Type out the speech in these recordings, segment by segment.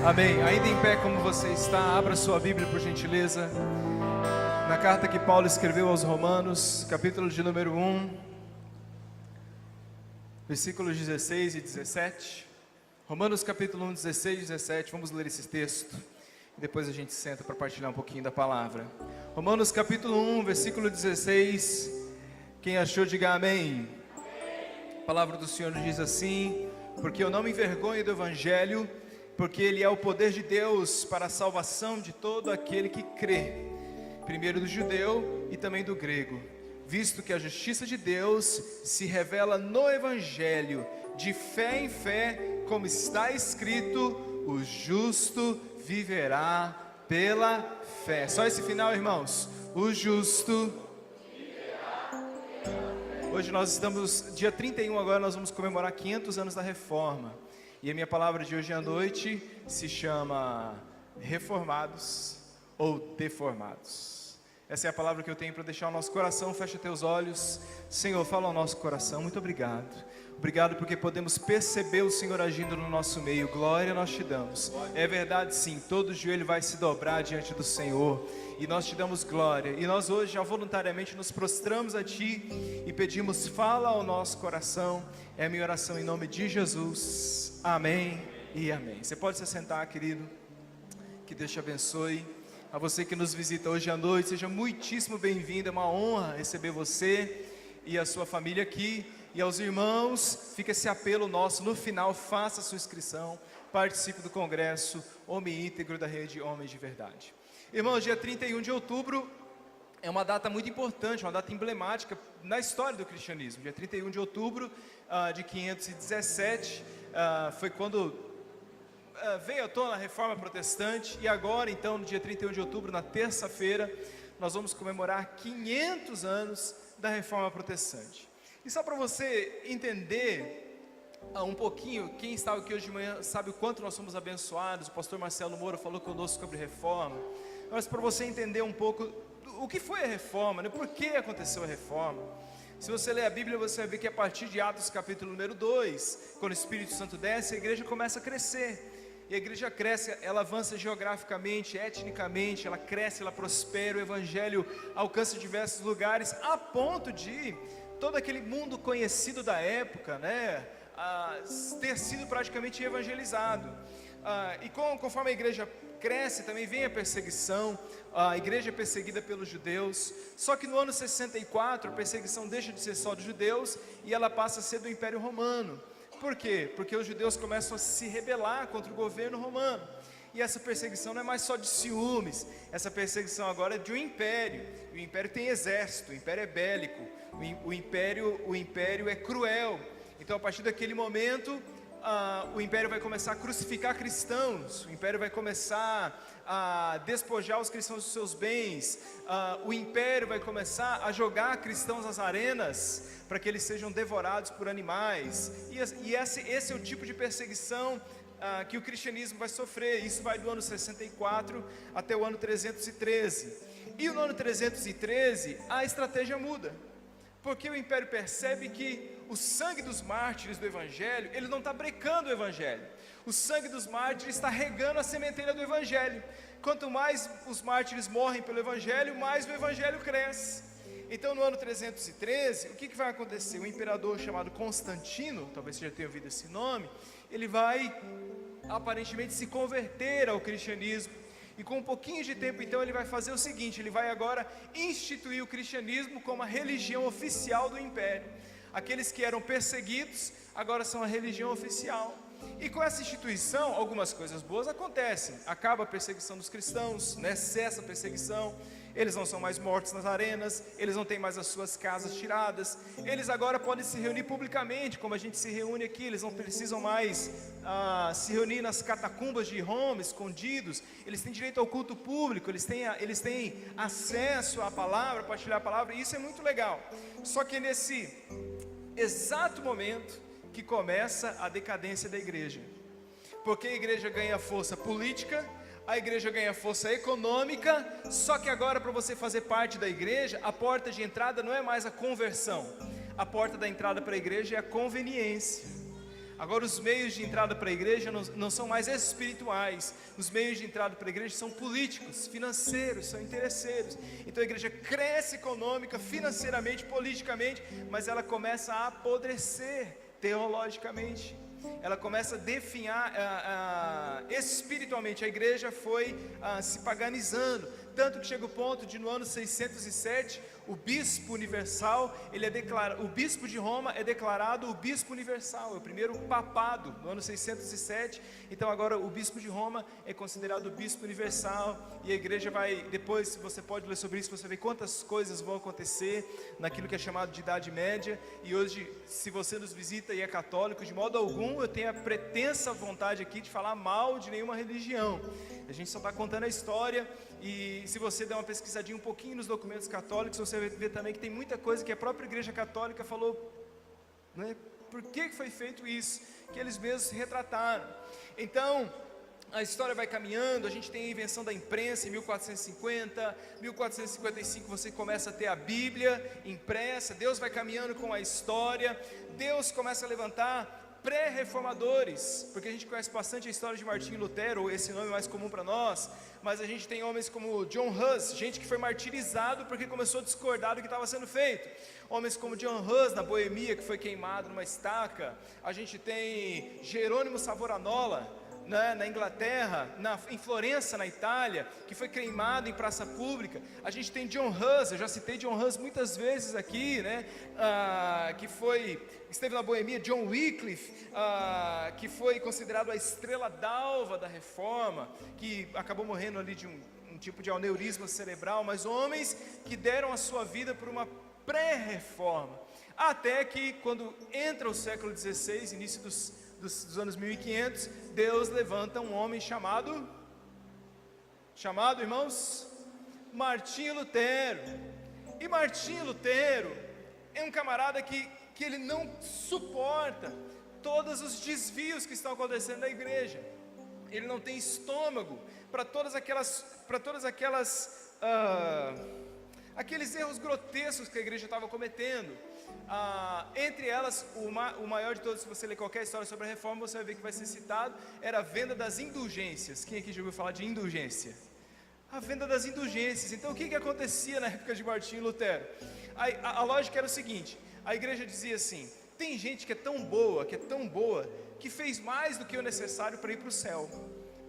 Amém. Ainda em pé como você está, abra sua Bíblia por gentileza. Na carta que Paulo escreveu aos Romanos, capítulo de número 1, versículos 16 e 17. Romanos capítulo 1, 16 e 17, vamos ler esse texto. E depois a gente senta para partilhar um pouquinho da palavra. Romanos capítulo 1, versículo 16. Quem achou, diga amém. A palavra do Senhor nos diz assim: porque eu não me envergonho do Evangelho, porque ele é o poder de Deus para a salvação de todo aquele que crê, primeiro do judeu e também do grego, visto que a justiça de Deus se revela no Evangelho, de fé em fé, como está escrito: o justo viverá pela fé. Só esse final, irmãos: o justo viverá pela fé. Hoje nós estamos, dia 31 agora, nós vamos comemorar 500 anos da Reforma. E a minha palavra de hoje à noite se chama reformados ou deformados. Essa é a palavra que eu tenho para deixar o nosso coração. Fecha teus olhos. Senhor, fala ao nosso coração. Muito obrigado. Obrigado porque podemos perceber o Senhor agindo no nosso meio. Glória nós te damos. É verdade, sim, todo joelho vai se dobrar diante do Senhor, e nós te damos glória. E nós hoje já voluntariamente nos prostramos a Ti e pedimos: fala ao nosso coração. É a minha oração em nome de Jesus. Amém e amém. Você pode se assentar, querido. Que Deus te abençoe. A você que nos visita hoje à noite, seja muitíssimo bem-vindo. É uma honra receber você e a sua família aqui. E aos irmãos, fica esse apelo nosso: no final, faça a sua inscrição, participe do congresso Homem Íntegro da Rede Homens de Verdade. Irmãos, dia 31 de outubro é uma data muito importante, uma data emblemática na história do cristianismo. Dia 31 de outubro de 517 foi quando veio à tona a Reforma Protestante. E agora, então, no dia 31 de outubro, na terça-feira, nós vamos comemorar 500 anos da Reforma Protestante. E só para você entender um pouquinho, quem estava aqui hoje de manhã sabe o quanto nós somos abençoados. O pastor Marcelo Moura falou conosco sobre reforma. Mas para você entender um pouco o que foi a reforma, né? Por que aconteceu a reforma? Se você ler a Bíblia, você vai ver que a partir de Atos capítulo número 2, quando o Espírito Santo desce, a igreja começa a crescer. E a igreja cresce, ela avança geograficamente, etnicamente, ela cresce, ela prospera, o Evangelho alcança diversos lugares, a ponto de todo aquele mundo conhecido da época, né, ter sido praticamente evangelizado. E conforme a igreja cresce, também vem a perseguição. A igreja é perseguida pelos judeus. Só que no ano 64, a perseguição deixa de ser só dos judeus e ela passa a ser do Império Romano. Por quê? Porque os judeus começam a se rebelar contra o governo romano. E essa perseguição não é mais só de ciúmes. Essa perseguição agora é de um império. O império tem exército, o império é bélico, o império é cruel. Então, a partir daquele momento, o império vai começar a crucificar cristãos. O império vai começar a despojar os cristãos dos seus bens. O império vai começar a jogar cristãos nas arenas para que eles sejam devorados por animais. E esse é o tipo de perseguição que o cristianismo vai sofrer. Isso vai do ano 64 até o ano 313. E no ano 313 a estratégia muda, porque o império percebe que o sangue dos mártires do Evangelho, ele não está brecando o Evangelho. O sangue dos mártires está regando a sementeira do Evangelho. Quanto mais os mártires morrem pelo Evangelho, mais o Evangelho cresce. Então, no ano 313, o que vai acontecer? Um imperador chamado Constantino, talvez você já tenha ouvido esse nome, ele vai aparentemente se converter ao cristianismo. E com um pouquinho de tempo, então, ele vai fazer o seguinte: ele vai agora instituir o cristianismo como a religião oficial do império. Aqueles que eram perseguidos, agora são a religião oficial. E com essa instituição, algumas coisas boas acontecem. Acaba a perseguição dos cristãos, né? Cessa a perseguição. Eles não são mais mortos nas arenas, eles não têm mais as suas casas tiradas, eles agora podem se reunir publicamente, como a gente se reúne aqui. Eles não precisam mais se reunir nas catacumbas de Roma, escondidos. Eles têm direito ao culto público, eles têm acesso à palavra, a partilhar a palavra, e isso é muito legal. Só que nesse exato momento que começa a decadência da igreja, porque a igreja ganha força política, a igreja ganha força econômica. Só que agora, para você fazer parte da igreja, a porta de entrada não é mais a conversão. A porta da entrada para a igreja é a conveniência. Agora os meios de entrada para a igreja não são mais espirituais. Os meios de entrada para a igreja são políticos, financeiros, são interesseiros. Então a igreja cresce econômica, financeiramente, politicamente, mas ela começa a apodrecer teologicamente. Ela começa a definhar espiritualmente. A igreja foi se paganizando, tanto que chega o ponto de no ano 607 o bispo universal, o bispo de Roma é declarado o bispo universal, é o primeiro papado no ano 607. Então agora o bispo de Roma é considerado o bispo universal, e a igreja vai, depois você pode ler sobre isso, você vê quantas coisas vão acontecer naquilo que é chamado de Idade Média. E hoje, se você nos visita e é católico, de modo algum eu tenho a pretensa vontade aqui de falar mal de nenhuma religião. A gente só está contando a história. E se você der uma pesquisadinha um pouquinho nos documentos católicos, você vai ver também que tem muita coisa que a própria igreja católica falou, né? Por que foi feito isso? Que eles mesmos se retrataram. Então a história vai caminhando. A gente tem a invenção da imprensa em 1450, 1455 você começa a ter a Bíblia impressa. Deus vai caminhando com a história. Deus começa a levantar pré-reformadores, porque a gente conhece bastante a história de Martinho Lutero, esse nome é mais comum para nós, mas a gente tem homens como John Hus, gente que foi martirizado porque começou a discordar do que estava sendo feito. Homens como John Hus na Boemia, que foi queimado numa estaca. A gente tem Jerônimo Savonarola, né, na Inglaterra, em Florença, na Itália, que foi queimado em praça pública. A gente tem John Hus, eu já citei John Hus muitas vezes aqui, né, que esteve na Boemia. John Wycliffe, que foi considerado a estrela d'alva da reforma, que acabou morrendo ali de um tipo de aneurisma cerebral, mas homens que deram a sua vida por uma pré-reforma, até que quando entra o século XVI, início dos anos 1500, Deus levanta um homem chamado, irmãos, Martinho Lutero. E Martinho Lutero é um camarada que ele não suporta todos os desvios que estão acontecendo na igreja. Ele não tem estômago para aqueles erros grotescos que a igreja estava cometendo. Entre elas, o maior de todos, se você ler qualquer história sobre a reforma, você vai ver que vai ser citado, era a venda das indulgências. Quem aqui já ouviu falar de indulgência? A venda das indulgências. Então o que acontecia na época de Martinho Lutero? A lógica era o seguinte: a igreja dizia assim, tem gente que é tão boa, que fez mais do que o necessário para ir para o céu.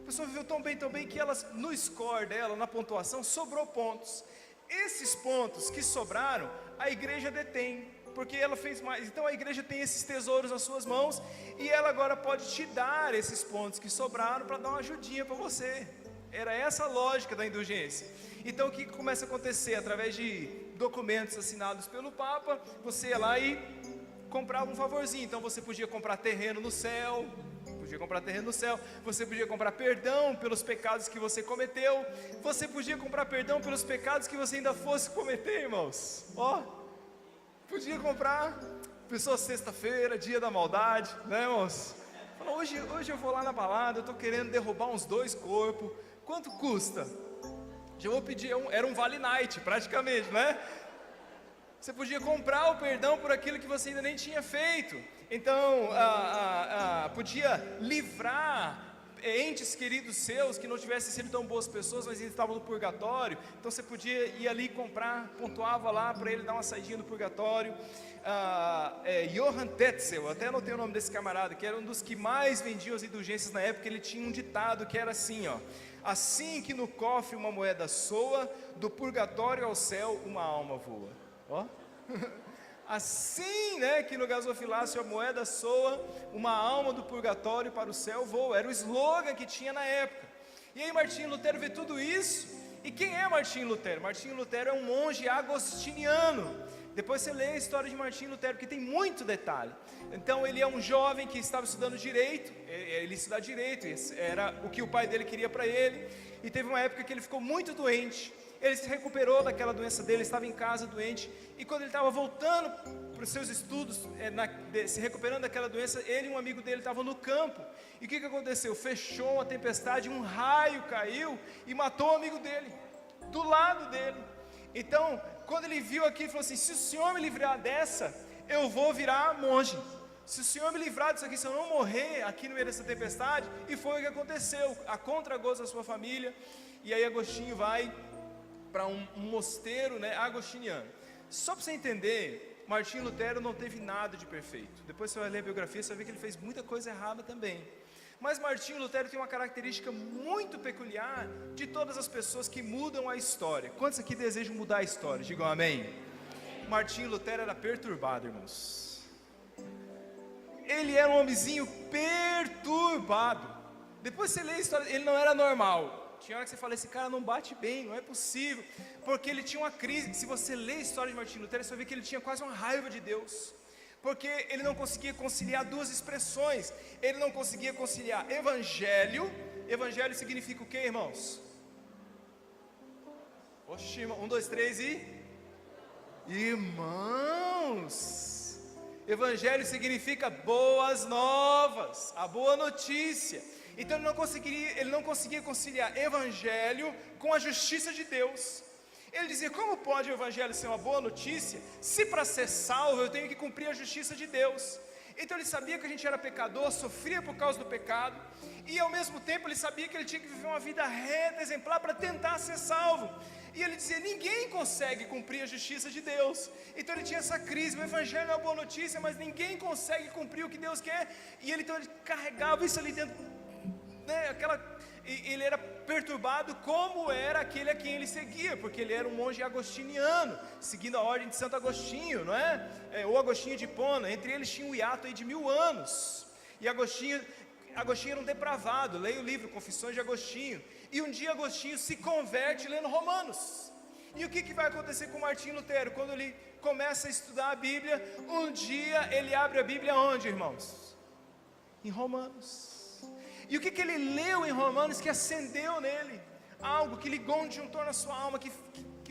A pessoa viveu tão bem, que elas, no score dela, na pontuação, sobrou pontos. Esses pontos que sobraram, a igreja detém, porque ela fez mais. Então a igreja tem esses tesouros nas suas mãos, e ela agora pode te dar esses pontos que sobraram para dar uma ajudinha para você. Era essa a lógica da indulgência. Então o que começa a acontecer? Através de documentos assinados pelo Papa, você ia lá e comprava um favorzinho. Então você podia comprar terreno no céu, você podia comprar perdão pelos pecados que você cometeu, você podia comprar perdão pelos pecados que você ainda fosse cometer, irmãos. Podia comprar. Pessoa, sexta-feira, dia da maldade, né, irmãos? Fala, hoje eu vou lá na balada, eu estou querendo derrubar uns 2 corpos, quanto custa? Já vou pedir, era um vale night praticamente, né? Você podia comprar o perdão por aquilo que você ainda nem tinha feito. Então, podia livrar entes queridos seus que não tivessem sido tão boas pessoas, mas ainda estavam no purgatório. Então você podia ir ali comprar, pontuava lá para ele dar uma saidinha no purgatório. Johann Tetzel, eu até anotei o nome desse camarada, que era um dos que mais vendiam as indulgências na época. Ele tinha um ditado que era assim, assim que no cofre uma moeda soa, do purgatório ao céu uma alma voa. Assim, né, que no gasofilácio a moeda soa, uma alma do purgatório para o céu voa. Era o slogan que tinha na época. E aí Martinho Lutero vê tudo isso. E quem é Martinho Lutero? Martinho Lutero é um monge agostiniano. Depois você lê a história de Martinho Lutero, porque tem muito detalhe. Então ele é um jovem que estava estudando direito. Ele estudava direito, era o que o pai dele queria para ele. E teve uma época que ele ficou muito doente. Ele se recuperou daquela doença dele, estava em casa doente, e quando ele estava voltando para os seus estudos, se recuperando daquela doença, ele e um amigo dele estavam no campo. E o que aconteceu? Fechou uma tempestade, um raio caiu e matou o amigo dele, do lado dele. Então, quando ele viu aquilo, ele falou assim, se o Senhor me livrar dessa, eu vou virar monge, Se o Senhor me livrar disso aqui, se eu não morrer aqui no meio dessa tempestade. E foi o que aconteceu, a contragosto da sua família. E aí Agostinho vai para um mosteiro, né, agostiniano. Só para você entender, Martinho Lutero não teve nada de perfeito. Depois você vai ler a biografia, você vai ver que ele fez muita coisa errada também. Mas Martinho Lutero tem uma característica muito peculiar de todas as pessoas que mudam a história. Quantos aqui desejam mudar a história? Digam amém. Martinho Lutero era perturbado, irmãos. Ele era um homenzinho perturbado. Depois você lê a história, ele não era normal. Tinha hora que você fala, esse cara não bate bem, não é possível. Porque ele tinha uma crise. Se você lê a história de Martinho Lutero, você vai ver que ele tinha quase uma raiva de Deus. Porque ele não conseguia conciliar duas expressões. Ele não conseguia conciliar evangelho. Evangelho significa o que, irmãos? Oxi, 1, 2, 3 e... Irmãos, evangelho significa boas novas, a boa notícia. Então ele não conseguia conciliar evangelho com a justiça de Deus. Ele dizia, como pode o evangelho ser uma boa notícia, se para ser salvo eu tenho que cumprir a justiça de Deus? Então ele sabia que a gente era pecador, sofria por causa do pecado, e ao mesmo tempo ele sabia que ele tinha que viver uma vida reta, exemplar, para tentar ser salvo. E ele dizia, ninguém consegue cumprir a justiça de Deus. Então ele tinha essa crise, o evangelho é uma boa notícia, mas ninguém consegue cumprir o que Deus quer. E ele carregava isso ali dentro, né, ele era perturbado como era aquele a quem ele seguia, porque ele era um monge agostiniano, seguindo a ordem de Santo Agostinho, não é? Ou Agostinho de Hipona. Entre eles tinha um hiato aí de 1000 anos, e Agostinho era um depravado. Leia o livro Confissões de Agostinho, e um dia Agostinho se converte lendo Romanos. E o que vai acontecer com Martinho Lutero? Quando ele começa a estudar a Bíblia, um dia ele abre a Bíblia onde, irmãos? Em Romanos. E o que ele leu em Romanos que acendeu nele? Algo que ligou um disjuntor na sua alma, que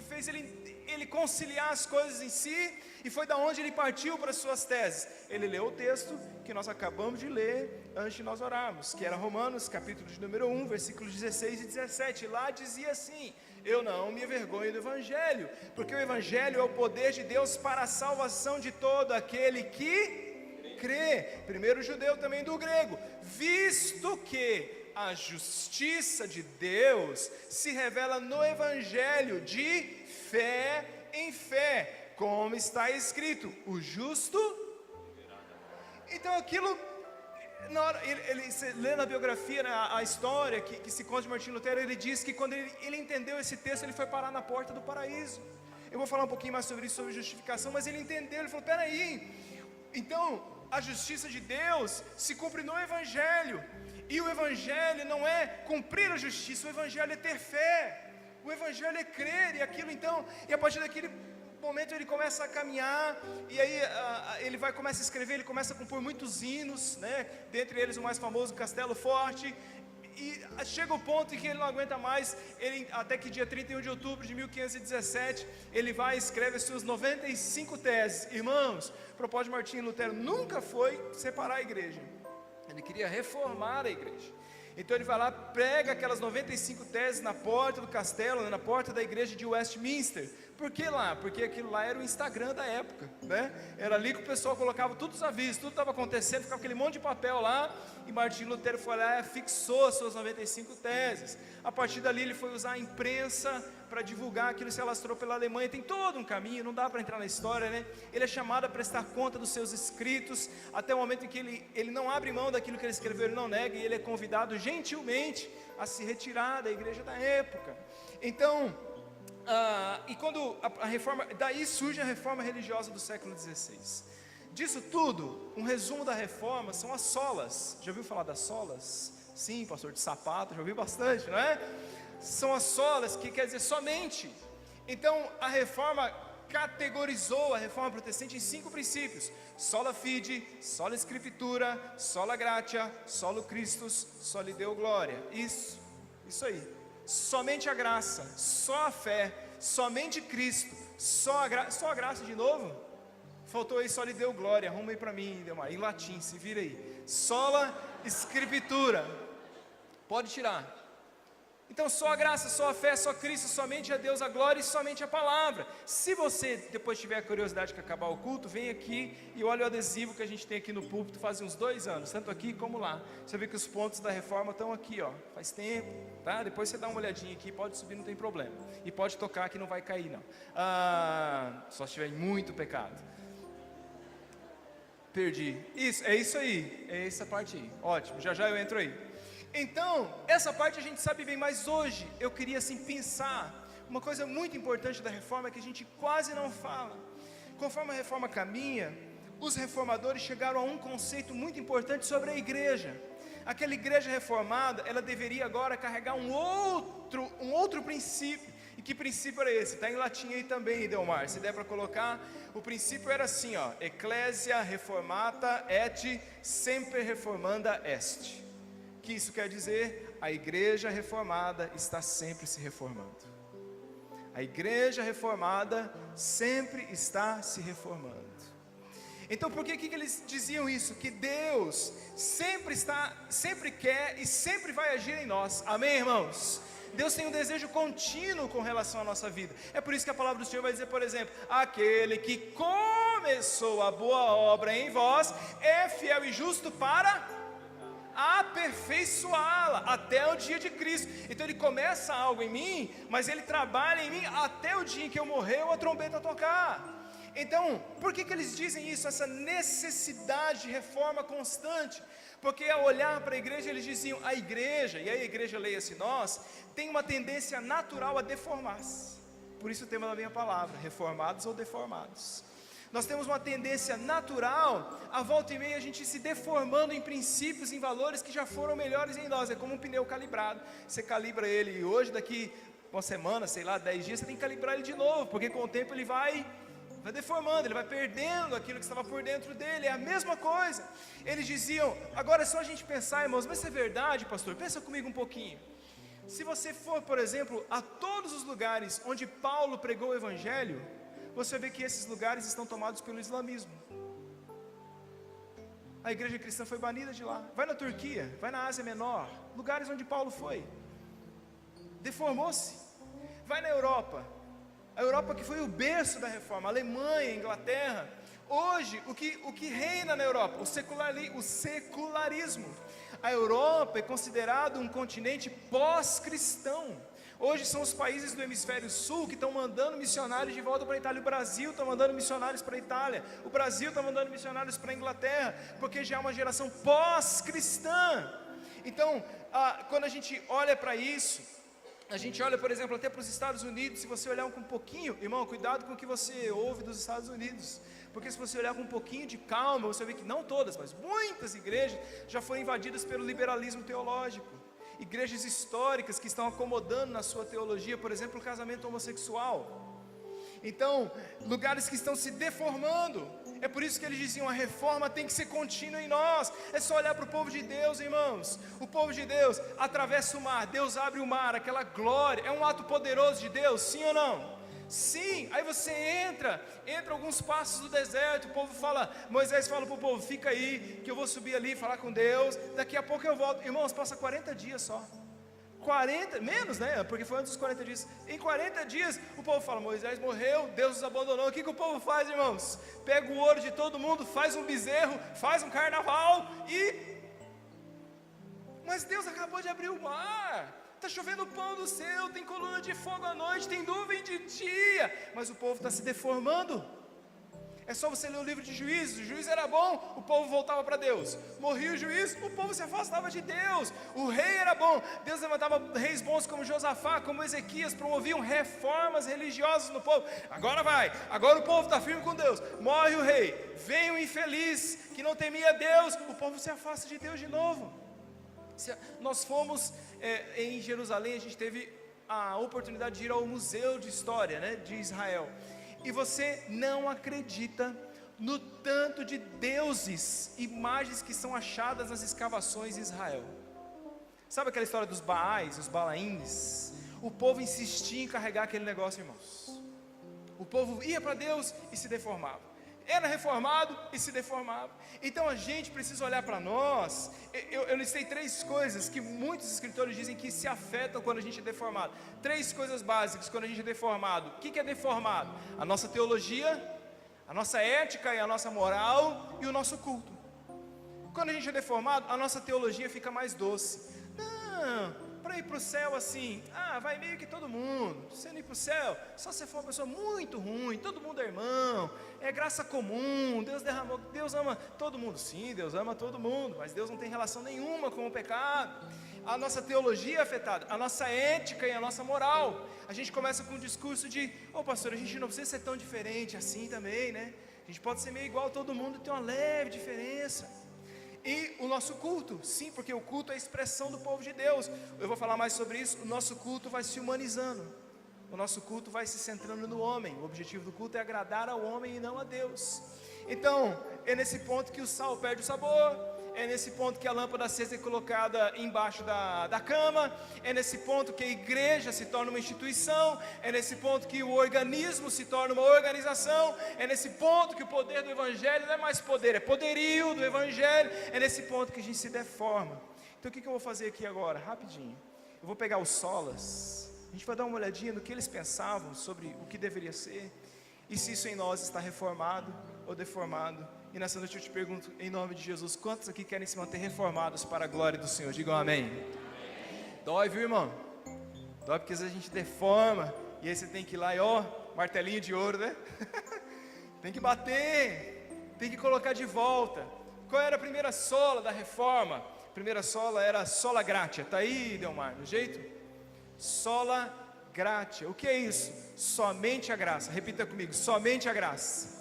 fez ele conciliar as coisas em si, e foi da onde ele partiu para as suas teses. Ele leu o texto que nós acabamos de ler antes de nós orarmos, que era Romanos, capítulo de número 1, versículos 16 e 17. Lá dizia assim, eu não me envergonho do Evangelho, porque o Evangelho é o poder de Deus para a salvação de todo aquele que crê, primeiro o judeu, também do grego, visto que a justiça de Deus se revela no Evangelho de fé em fé, como está escrito, o justo. Então aquilo, na hora, ele lê na biografia, né, a história que se conta de Martinho Lutero, ele diz que quando ele entendeu esse texto, ele foi parar na porta do paraíso. Eu vou falar um pouquinho mais sobre isso, sobre justificação, mas ele entendeu, ele falou, peraí, então a justiça de Deus se cumpre no Evangelho, e o Evangelho não é cumprir a justiça, o Evangelho é ter fé, o Evangelho é crer, e aquilo então, e a partir daquele momento ele começa a caminhar, e aí ele começa a escrever, ele começa a compor muitos hinos, né? Dentre eles o mais famoso, Castelo Forte. E chega o ponto em que ele não aguenta mais, até que dia 31 de outubro de 1517, ele vai e escreve as suas 95 teses. Irmãos, o propósito de Martinho Lutero nunca foi separar a igreja, ele queria reformar a igreja. Então ele vai lá, prega aquelas 95 teses na porta do castelo, né, na porta da igreja de Westminster. Por que lá? Porque aquilo lá era o Instagram da época, né? Era ali que o pessoal colocava todos os avisos, tudo estava acontecendo, ficava aquele monte de papel lá, e Martinho Lutero foi lá e fixou as suas 95 teses. A partir dali ele foi usar a imprensa para divulgar aquilo, se alastrou pela Alemanha. Tem todo um caminho, não dá para entrar na história, né? Ele é chamado a prestar conta dos seus escritos, até o momento em que ele não abre mão daquilo que ele escreveu, ele não nega, e ele é convidado gentilmente a se retirar da igreja da época. Então, e quando a reforma, daí surge a reforma religiosa do século XVI. Disso tudo, um resumo da reforma são as solas. Já ouviu falar das solas? Sim, pastor, de sapato, já ouvi bastante, não é? São as solas, que quer dizer somente. Então a reforma categorizou a reforma protestante em 5 princípios: sola fide, sola scriptura, sola gratia, solo Christus, soli Deo gloria. Isso aí. Somente a graça, só a fé, somente Cristo, só a graça de novo? Faltou aí, soli Deo gloria, arruma aí para mim, Delmar, em latim, se vira aí. Sola scriptura, pode tirar. Então só a graça, só a fé, só Cristo, somente a Deus a glória e somente a palavra. Se você depois tiver a curiosidade que acabar o culto, vem aqui e olha o adesivo que a gente tem aqui no púlpito faz uns 2 anos, tanto aqui como lá. Você vê que os pontos da reforma estão aqui, ó, faz tempo, tá? Depois você dá uma olhadinha aqui, pode subir, não tem problema. E pode tocar que não vai cair não, só se tiver muito pecado. Perdi, é isso aí, é essa parte aí, ótimo, já eu entro aí. Então, essa parte a gente sabe bem, mas hoje eu queria assim pensar, uma coisa muito importante da reforma é que a gente quase não fala. Conforme a reforma caminha, os reformadores chegaram a um conceito muito importante sobre a igreja. Aquela igreja reformada, ela deveria agora carregar um outro princípio. E que princípio era esse? Está em latim aí também, Delmar, se der para colocar. O princípio era assim, ó: Ecclesia reformata et semper reformanda est. Que isso quer dizer? A igreja reformada está sempre se reformando. A igreja reformada sempre está se reformando. Então por que eles diziam isso? Que Deus sempre quer e sempre vai agir em nós. Amém, irmãos? Deus tem um desejo contínuo com relação à nossa vida. É por isso que a palavra do Senhor vai dizer, por exemplo: aquele que começou a boa obra em vós é fiel e justo para aperfeiçoá-la até o dia de Cristo. Então ele começa algo em mim, mas ele trabalha em mim até o dia em que eu morrer ou a trombeta tocar. Então, por que eles dizem isso? Essa necessidade de reforma constante. Porque ao olhar para a igreja, eles diziam: a igreja, e aí a igreja, leia-se nós, tem uma tendência natural a deformar-se. Por isso o tema da minha palavra: reformados ou deformados. Nós temos uma tendência natural, a volta e meia a gente se deformando em princípios, em valores que já foram melhores em nós. É como um pneu calibrado, você calibra ele hoje, daqui uma semana, sei lá, 10 dias, você tem que calibrar ele de novo, porque com o tempo ele vai deformando, ele vai perdendo aquilo que estava por dentro dele. É a mesma coisa. Eles diziam, agora é só a gente pensar, irmãos, mas isso é verdade, pastor? Pensa comigo um pouquinho. Se você for, por exemplo, a todos os lugares onde Paulo pregou o evangelho, você vê que esses lugares estão tomados pelo islamismo. A igreja cristã foi banida de lá. Vai na Turquia, vai na Ásia Menor, lugares onde Paulo foi, deformou-se. Vai na Europa, a Europa que foi o berço da reforma, Alemanha, Inglaterra. Hoje, o que reina na Europa? O secularismo. A Europa é considerado um continente pós-cristão. Hoje são os países do hemisfério sul que estão mandando missionários de volta para a Itália. O Brasil está mandando missionários para a Itália. O Brasil está mandando missionários para a Inglaterra, porque já é uma geração pós-cristã. Então, quando a gente olha para isso, a gente olha, por exemplo, até para os Estados Unidos. Se você olhar com um pouquinho, irmão, cuidado com o que você ouve dos Estados Unidos, porque se você olhar com um pouquinho de calma, você vai ver que não todas, mas muitas igrejas já foram invadidas pelo liberalismo teológico. Igrejas históricas que estão acomodando na sua teologia, por exemplo, o casamento homossexual. Então, lugares que estão se deformando. É por isso que eles diziam: a reforma tem que ser contínua em nós. É só olhar para o povo de Deus, irmãos. O povo de Deus atravessa o mar, Deus abre o mar, aquela glória. É um ato poderoso de Deus, sim ou não? Sim. Aí você entra alguns passos do deserto. O povo fala, Moisés fala para o povo: fica aí, que eu vou subir ali e falar com Deus, daqui a pouco eu volto. Irmãos, passa 40 dias só. 40, menos, né? Porque foi antes dos 40 dias. Em 40 dias, o povo fala: Moisés morreu, Deus nos abandonou. O que o povo faz, irmãos? Pega o ouro de todo mundo, faz um bezerro, faz um carnaval Mas Deus acabou de abrir o mar. Está chovendo pão do céu, tem coluna de fogo à noite, tem nuvem de dia, mas o povo está se deformando. É só você ler o livro de Juízes. O juiz era bom, o povo voltava para Deus. Morria o juiz, o povo se afastava de Deus. O rei era bom, Deus levantava reis bons como Josafá, como Ezequias, promoviam reformas religiosas no povo. Agora o povo está firme com Deus. Morre o rei, vem o infeliz que não temia Deus, o povo se afasta de Deus de novo. Nós fomos em Jerusalém, a gente teve a oportunidade de ir ao Museu de História, né, de Israel. E você não acredita no tanto de deuses, imagens que são achadas nas escavações em Israel. Sabe aquela história dos Baais, os Balaíns? O povo insistia em carregar aquele negócio, irmãos. O povo ia para Deus e se deformava. era reformado e se deformava. Então a gente precisa olhar para nós. Eu listei 3 coisas que muitos escritores dizem que se afetam quando a gente é deformado. 3 coisas básicas quando a gente é deformado. O que é deformado? A nossa teologia, a nossa ética e a nossa moral e o nosso culto. Quando a gente é deformado, a nossa teologia fica mais doce. Não, para ir para o céu assim, vai meio que todo mundo. Se você não ir para o céu, só se for uma pessoa muito ruim, todo mundo é irmão, é graça comum, Deus derramou, Deus ama todo mundo. Sim, Deus ama todo mundo, mas Deus não tem relação nenhuma com o pecado. A nossa teologia é afetada, a nossa ética e a nossa moral. A gente começa com um discurso de, pastor, a gente não precisa ser tão diferente assim também, né? A gente pode ser meio igual a todo mundo e ter uma leve diferença. E o nosso culto, sim, porque o culto é a expressão do povo de Deus. Eu vou falar mais sobre isso. O nosso culto vai se humanizando. O nosso culto vai se centrando no homem. O objetivo do culto é agradar ao homem e não a Deus. Então, é nesse ponto que o sal perde o sabor. É nesse ponto que a lâmpada acesa é colocada embaixo da cama. É nesse ponto que a igreja se torna uma instituição. É nesse ponto que o organismo se torna uma organização. É nesse ponto que o poder do evangelho não é mais poder, é poderio do evangelho. É nesse ponto que a gente se deforma. Então o que eu vou fazer aqui agora? Rapidinho. Eu vou pegar os solas. A gente vai dar uma olhadinha no que eles pensavam sobre o que deveria ser. E se isso em nós está reformado ou deformado. E nessa noite eu te pergunto, em nome de Jesus, quantos aqui querem se manter reformados para a glória do Senhor? Digam amém. Dói, viu, irmão? Dói porque às vezes a gente deforma, e aí você tem que ir lá e martelinho de ouro, né? Tem que bater, tem que colocar de volta. Qual era a primeira sola da reforma? A primeira sola era a sola gratia. Está aí, Delmar, no jeito? Sola gratia. O que é isso? Somente a graça. Repita comigo, somente a graça.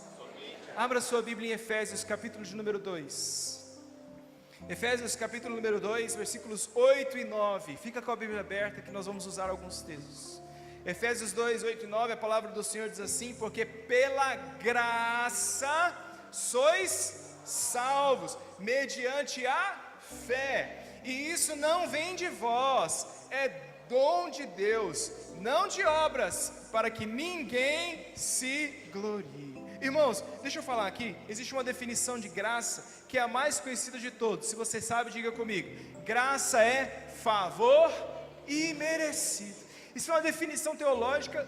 Abra sua Bíblia em Efésios, capítulo de número 2. Efésios, capítulo número 2, versículos 8 e 9. Fica com a Bíblia aberta que nós vamos usar alguns textos. Efésios 2, 8 e 9, a palavra do Senhor diz assim: porque pela graça sois salvos, mediante a fé. E isso não vem de vós, é dom de Deus, não de obras, para que ninguém se glorie. Irmãos, deixa eu falar aqui, existe uma definição de graça que é a mais conhecida de todos. Se você sabe, diga comigo. Graça é favor imerecido. Isso é uma definição teológica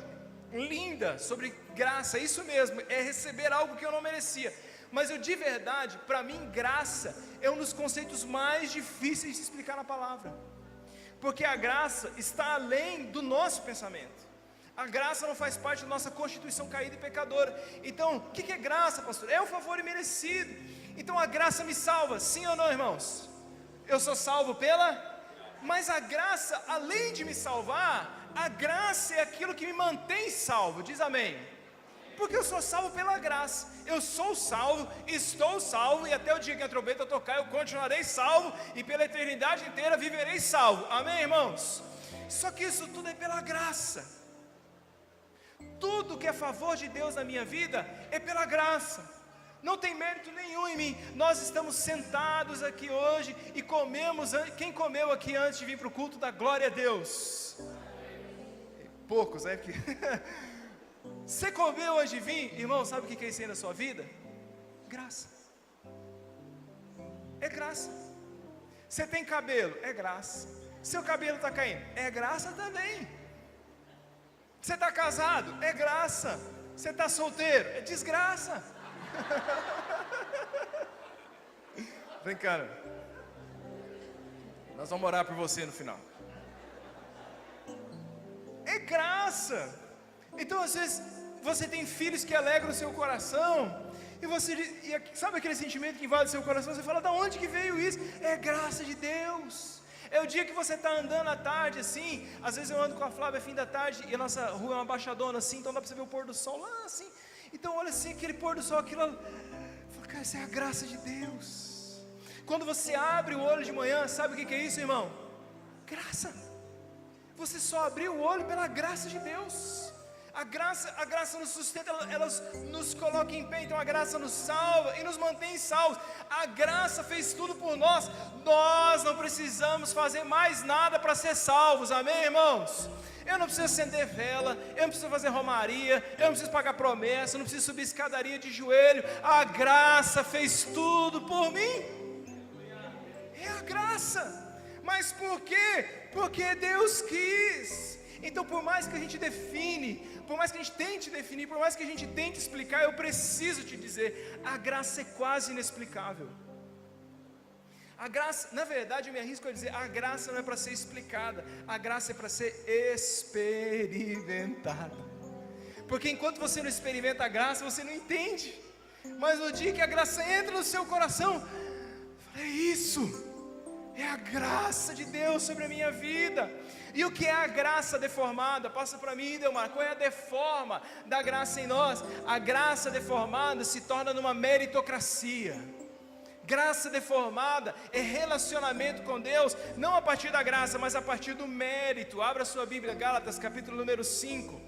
linda sobre graça. Isso mesmo, é receber algo que eu não merecia. Mas eu de verdade, para mim, graça é um dos conceitos mais difíceis de explicar na palavra. Porque a graça está além do nosso pensamento. A graça não faz parte da nossa constituição caída e pecadora. Então, o que é graça, pastor? É o favor imerecido. Então a graça me salva, sim ou não, irmãos? Eu sou salvo mas a graça, além de me salvar, a graça é aquilo que me mantém salvo. Diz amém. Porque eu sou salvo pela graça. Eu sou salvo, estou salvo, e até o dia que a trombeta tocar eu continuarei salvo, e pela eternidade inteira viverei salvo. Amém, irmãos? Só que isso tudo é pela graça. Tudo que é favor de Deus na minha vida é pela graça. Não tem mérito nenhum em mim. Nós estamos sentados aqui hoje e comemos. Quem comeu aqui antes de vir para o culto da glória a Deus? Poucos, né? Porque você comeu antes de vir, irmão, sabe o que é isso aí na sua vida? Graça. É graça. Você tem cabelo? É graça. Seu cabelo está caindo? É graça também. Você está casado? É graça. Você está solteiro? É desgraça. Brincando. Nós vamos orar por você no final. É graça. Então às vezes você tem filhos que alegram o seu coração, sabe aquele sentimento que invade o seu coração? Você fala, da onde que veio isso? É graça de Deus. É o dia que você está andando à tarde assim. Às vezes eu ando com a Flávia fim da tarde, e a nossa rua é uma baixadona assim, então dá para você ver o pôr do sol lá assim. Então olha assim, aquele pôr do sol, aquilo, fala, cara, isso é a graça de Deus. Quando você abre o olho de manhã, sabe o que é isso, irmão? Graça. Você só abriu o olho pela graça de Deus. A graça nos sustenta, ela nos coloca em pé. Então a graça nos salva e nos mantém salvos. A graça fez tudo por nós. Nós não precisamos fazer mais nada para ser salvos, amém, irmãos? Eu não preciso acender vela, eu não preciso fazer romaria, eu não preciso pagar promessa, eu não preciso subir escadaria de joelho. A graça fez tudo por mim. É a graça. Mas por quê? Porque Deus quis. Então, por mais que a gente define, por mais que a gente tente definir, por mais que a gente tente explicar, eu preciso te dizer, a graça é quase inexplicável. A graça, na verdade, eu me arrisco a dizer, a graça não é para ser explicada, a graça é para ser experimentada. Porque enquanto você não experimenta a graça, você não entende. Mas no dia que a graça entra no seu coração, é isso. É a graça de Deus sobre a minha vida. E o que é a graça deformada? Passa para mim, Delmar. Qual é a deforma da graça em nós? A graça deformada se torna numa meritocracia. Graça deformada é relacionamento com Deus, não a partir da graça, mas a partir do mérito. Abra sua Bíblia, Gálatas, capítulo número 5.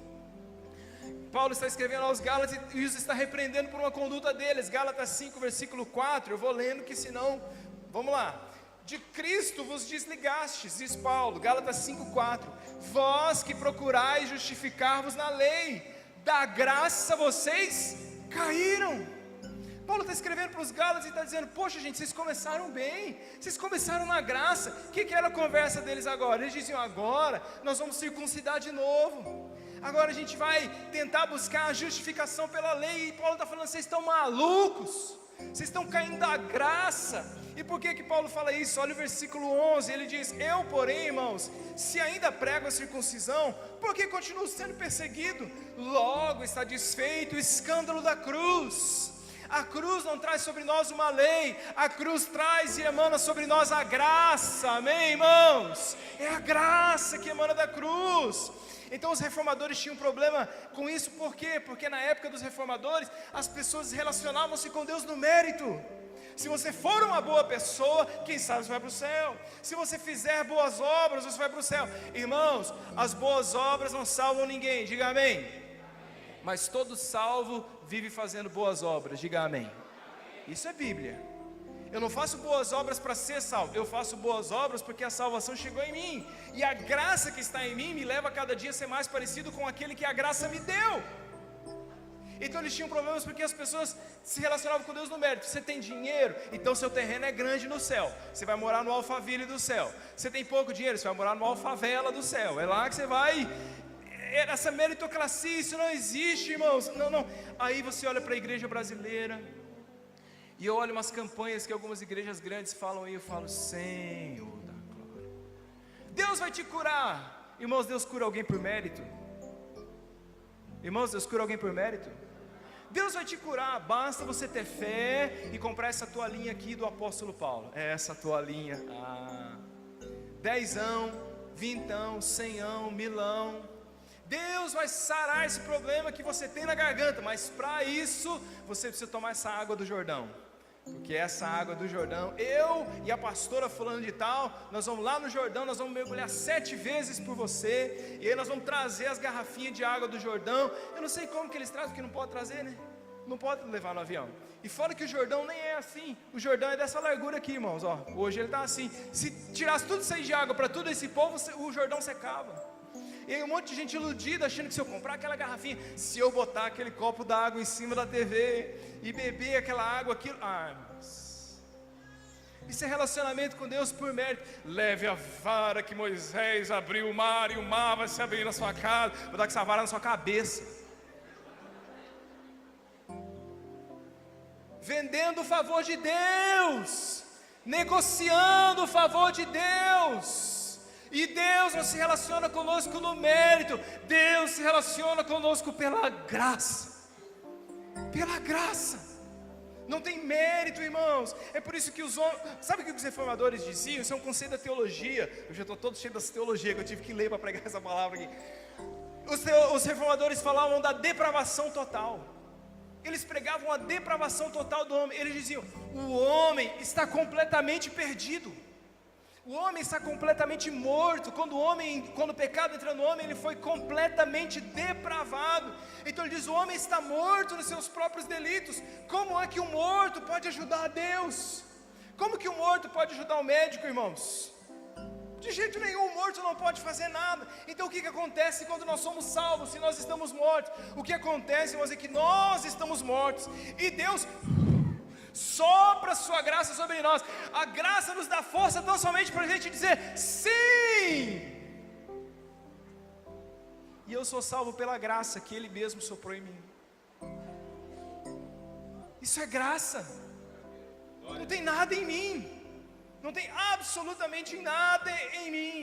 Paulo está escrevendo aos Gálatas e os está repreendendo por uma conduta deles. Gálatas 5, versículo 4. Eu vou lendo que senão, vamos lá. De Cristo vos desligastes, diz Paulo, Gálatas 5,4. Vós que procurais justificar-vos na lei, da graça vocês caíram. Paulo está escrevendo para os Gálatas e está dizendo, poxa gente, vocês começaram bem, vocês começaram na graça. O que era a conversa deles agora? Eles diziam, agora nós vamos circuncidar de novo, agora a gente vai tentar buscar a justificação pela lei. E Paulo está falando, vocês estão malucos, vocês estão caindo da graça. E por que Paulo fala isso? Olha o versículo 11, ele diz, eu porém, irmãos, se ainda prego a circuncisão, por que continuo sendo perseguido? Logo está desfeito o escândalo da cruz. A cruz não traz sobre nós uma lei, a cruz traz e emana sobre nós a graça, amém, irmãos? É a graça que emana da cruz. Então os reformadores tinham um problema com isso, por quê? Porque na época dos reformadores, as pessoas relacionavam-se com Deus no mérito. Se você for uma boa pessoa, quem sabe você vai para o céu. Se você fizer boas obras, você vai para o céu. Irmãos, as boas obras não salvam ninguém, diga amém. Mas todo salvo vive fazendo boas obras, diga amém. Isso é Bíblia. Eu não faço boas obras para ser salvo, eu faço boas obras porque a salvação chegou em mim. E a graça que está em mim me leva a cada dia a ser mais parecido com aquele que a graça me deu. Então eles tinham problemas porque as pessoas se relacionavam com Deus no mérito. Você tem dinheiro, então seu terreno é grande no céu, você vai morar no Alphaville do céu. Você tem pouco dinheiro, você vai morar no Alfavela do céu. É lá que você vai. Essa meritocracia, isso não existe, irmãos. Não. Aí você olha para a igreja brasileira, e eu olho umas campanhas que algumas igrejas grandes falam, e eu falo, Senhor da glória, Deus vai te curar. Irmãos, Deus cura alguém por mérito? Irmãos, Deus cura alguém por mérito? Deus vai te curar, basta você ter fé e comprar essa toalhinha aqui do apóstolo Paulo. Essa toalhinha, 10ão, 20ão, 100ão, 1000ão. Deus vai sarar esse problema que você tem na garganta, mas para isso você precisa tomar essa água do Jordão. Porque essa água do Jordão, eu e a pastora fulano de tal, nós vamos lá no Jordão, nós vamos mergulhar 7 vezes por você, e aí nós vamos trazer as garrafinhas de água do Jordão. Eu não sei como que eles trazem, porque não pode trazer, né? Não pode levar no avião. E fora que o Jordão nem é assim, o Jordão é dessa largura aqui, irmãos, ó. Hoje ele está assim, se tirasse tudo isso aí de água para todo esse povo, o Jordão secava. E aí um monte de gente iludida, achando que se eu comprar aquela garrafinha, se eu botar aquele copo d'água em cima da TV e beber aquela água, aquilo... irmãos, isso é relacionamento com Deus por mérito. Leve a vara que Moisés abriu o mar, e o mar vai se abrir na sua casa. Vou dar com essa vara na sua cabeça. Vendendo o favor de Deus, negociando o favor de Deus. E Deus não se relaciona conosco no mérito, Deus se relaciona conosco pela graça. Pela graça. Não tem mérito, irmãos. É por isso que os homens... Sabe o que os reformadores diziam? Isso é um conceito da teologia. Eu já estou todo cheio dessa teologia que eu tive que ler para pregar essa palavra aqui. Os reformadores falavam da depravação total. Eles pregavam a depravação total do homem. Eles diziam, o homem está completamente perdido. O homem está completamente morto. Quando o pecado entra no homem, ele foi completamente depravado. Então ele diz: o homem está morto nos seus próprios delitos. Como é que o morto pode ajudar a Deus? Como que o morto pode ajudar o médico, irmãos? De jeito nenhum, o morto não pode fazer nada. Então o que acontece quando nós somos salvos, se nós estamos mortos? O que acontece, irmãos, é que nós estamos mortos, e Deus sopra a sua graça sobre nós. A graça nos dá força tão somente para a gente dizer sim. E eu sou salvo pela graça que Ele mesmo soprou em mim. Isso é graça. Não tem nada em mim. Não tem absolutamente nada em mim.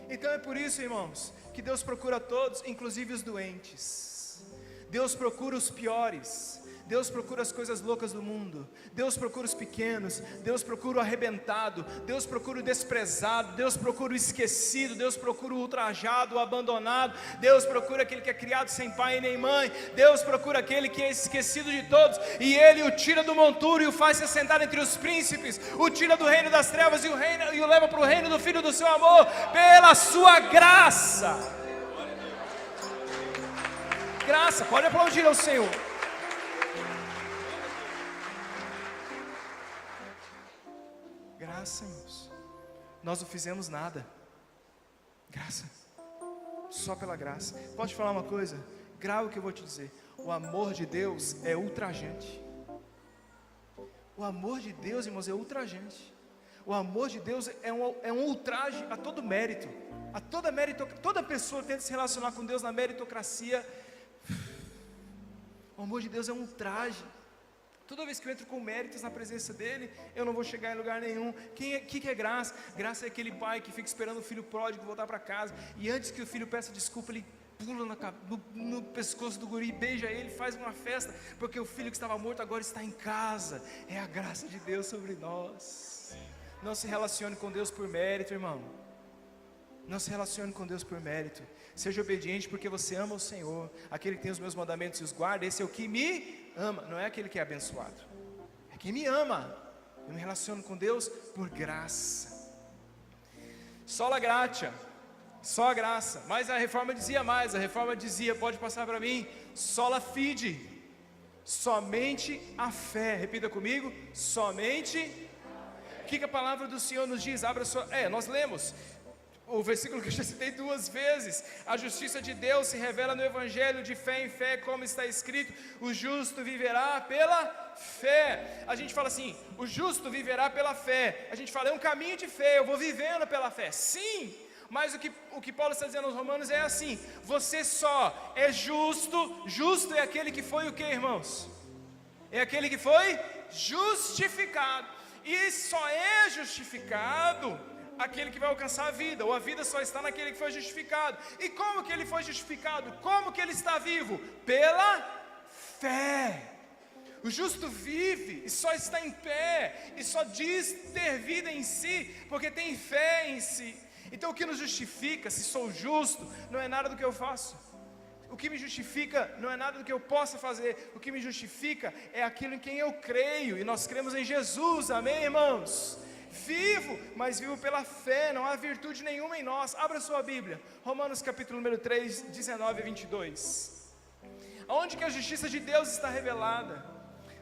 Então é por isso, irmãos, que Deus procura todos, inclusive os doentes. Deus procura os piores. Deus procura as coisas loucas do mundo. Deus procura os pequenos. Deus procura o arrebentado. Deus procura o desprezado. Deus procura o esquecido. Deus procura o ultrajado, o abandonado. Deus procura aquele que é criado sem pai nem mãe. Deus procura aquele que é esquecido de todos, e Ele o tira do monturo e o faz se assentar entre os príncipes. O tira do reino das trevas e o leva para o reino do Filho do seu amor, pela sua graça. Graça, pode aplaudir ao Senhor. Graça, irmãos. Nós não fizemos nada. Graça. Só pela graça. Pode falar uma coisa? Grave o que eu vou te dizer. O amor de Deus é ultrajante. O amor de Deus, irmãos, é ultrajante. O amor de Deus é um ultraje a todo mérito. A toda meritocracia. Toda pessoa tenta se relacionar com Deus na meritocracia. O amor de Deus é um ultraje. Toda vez que eu entro com méritos na presença dEle, eu não vou chegar em lugar nenhum. Que é graça? Graça é aquele pai que fica esperando o filho pródigo voltar para casa, e antes que o filho peça desculpa, ele pula no pescoço do guri, beija ele, faz uma festa, porque o filho que estava morto agora está em casa. É a graça de Deus sobre nós. Não se relacione com Deus por mérito, irmão. Não se relacione com Deus por mérito. Seja obediente porque você ama o Senhor. Aquele que tem os meus mandamentos e os guarda, esse é o que me ama. Não é aquele que é abençoado, é quem me ama. Eu me relaciono com Deus por graça. Sola gratia, só a graça. Mas a reforma dizia mais. A reforma dizia, pode passar para mim, sola fide, somente a fé. Repita comigo, somente. O que a palavra do Senhor nos diz? Abra sua. Nós lemos o versículo que eu já citei 2 vezes. A justiça de Deus se revela no Evangelho de fé em fé, como está escrito: o justo viverá pela fé. A gente fala assim, o justo viverá pela fé. A gente fala, é um caminho de fé, eu vou vivendo pela fé. Sim, mas o que Paulo está dizendo aos Romanos é assim: você só é justo. Justo é aquele que foi o que, irmãos? É aquele que foi justificado. E só é justificado aquele que vai alcançar a vida, ou a vida só está naquele que foi justificado. E como que ele foi justificado? Como que ele está vivo? Pela fé. O justo vive e só está em pé, e só diz ter vida em si, porque tem fé em si. Então o que nos justifica, se sou justo, não é nada do que eu faço. O que me justifica não é nada do que eu possa fazer. O que me justifica é aquilo em quem eu creio, e nós cremos em Jesus, amém, irmãos? Vivo, mas vivo pela fé, não há virtude nenhuma em nós. Abra sua Bíblia, Romanos capítulo número 3, 19 a 22. Aonde que a justiça de Deus está revelada?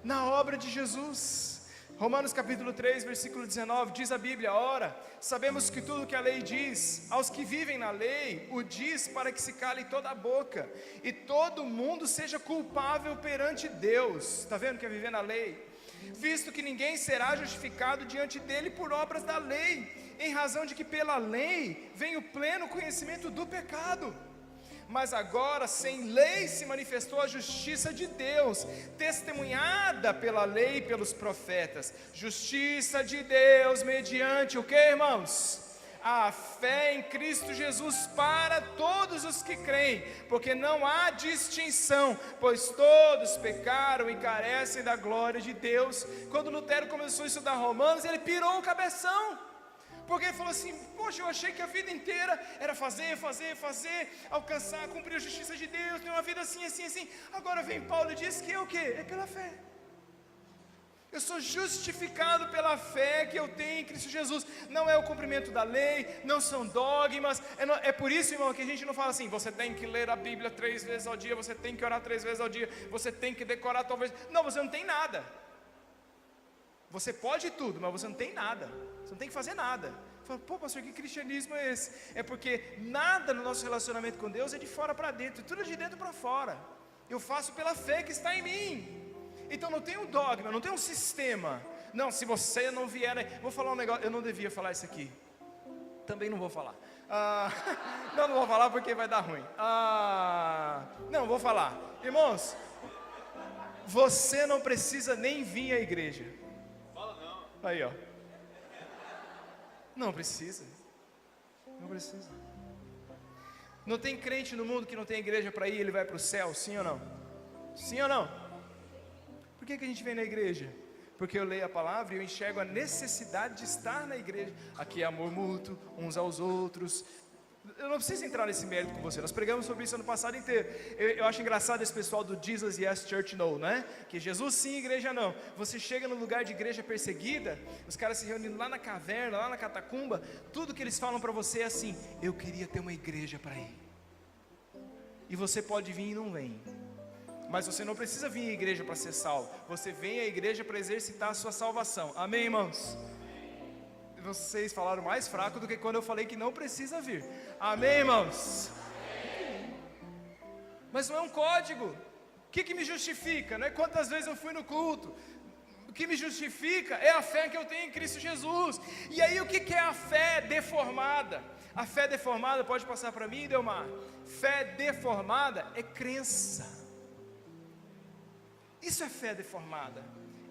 Na obra de Jesus. Romanos capítulo 3, versículo 19, diz a Bíblia: ora, sabemos que tudo que a lei diz, aos que vivem na lei, o diz para que se cale toda a boca, e todo mundo seja culpável perante Deus. Está vendo que é viver na lei? Visto que ninguém será justificado diante dele por obras da lei, em razão de que pela lei vem o pleno conhecimento do pecado. Mas agora, sem lei, se manifestou a justiça de Deus, testemunhada pela lei e pelos profetas. Justiça de Deus mediante o que, irmãos? A fé em Cristo Jesus para todos os que creem, porque não há distinção, pois todos pecaram e carecem da glória de Deus. Quando Lutero começou a estudar Romanos, ele pirou o cabeção, porque ele falou assim: poxa, eu achei que a vida inteira era fazer, alcançar, cumprir a justiça de Deus, ter uma vida assim. Agora vem Paulo e diz que é o quê? É pela fé. Eu sou justificado pela fé que eu tenho em Cristo Jesus. Não é o cumprimento da lei, não são dogmas. É por isso, irmão, que a gente não fala assim: você tem que ler a Bíblia 3 vezes ao dia, você tem que orar 3 vezes ao dia, você tem que decorar talvez. Não, você não tem nada. Você pode tudo, mas você não tem nada. Você não tem que fazer nada. Fala, pô, pastor, que cristianismo é esse? É porque nada no nosso relacionamento com Deus é de fora para dentro, tudo é de dentro para fora. Eu faço pela fé que está em mim. Então não tem um dogma, não tem um sistema. Não, se você não vier, vou falar um negócio, eu não devia falar isso aqui. Também não vou falar. Não vou falar porque vai dar ruim. Não, vou falar. Irmãos, você não precisa nem vir à igreja. Fala não. Aí, ó. Não precisa. Não precisa. Não tem crente no mundo que não tem igreja para ir, ele vai para o céu, sim ou não? Sim ou não? Por que a gente vem na igreja? Porque eu leio a palavra e eu enxergo a necessidade de estar na igreja. Aqui é amor mútuo, uns aos outros. Eu não preciso entrar nesse mérito com você, nós pregamos sobre isso ano passado inteiro. Eu acho engraçado esse pessoal do Jesus Yes, Church No, né? Que Jesus sim, igreja não. Você chega no lugar de igreja perseguida, os caras se reunindo lá na caverna, lá na catacumba, tudo que eles falam para você é assim: eu queria ter uma igreja para ir. E você pode vir e não vem. Mas você não precisa vir à igreja para ser salvo. Você vem à igreja para exercitar a sua salvação. Amém, irmãos? Vocês falaram mais fraco do que quando eu falei que não precisa vir. Amém, irmãos? Mas não é um código. O que me justifica? Não é quantas vezes eu fui no culto. O que me justifica é a fé que eu tenho em Cristo Jesus. E aí o que é a fé deformada? A fé deformada, pode passar para mim, Delmar? Fé deformada é crença. Isso é fé deformada,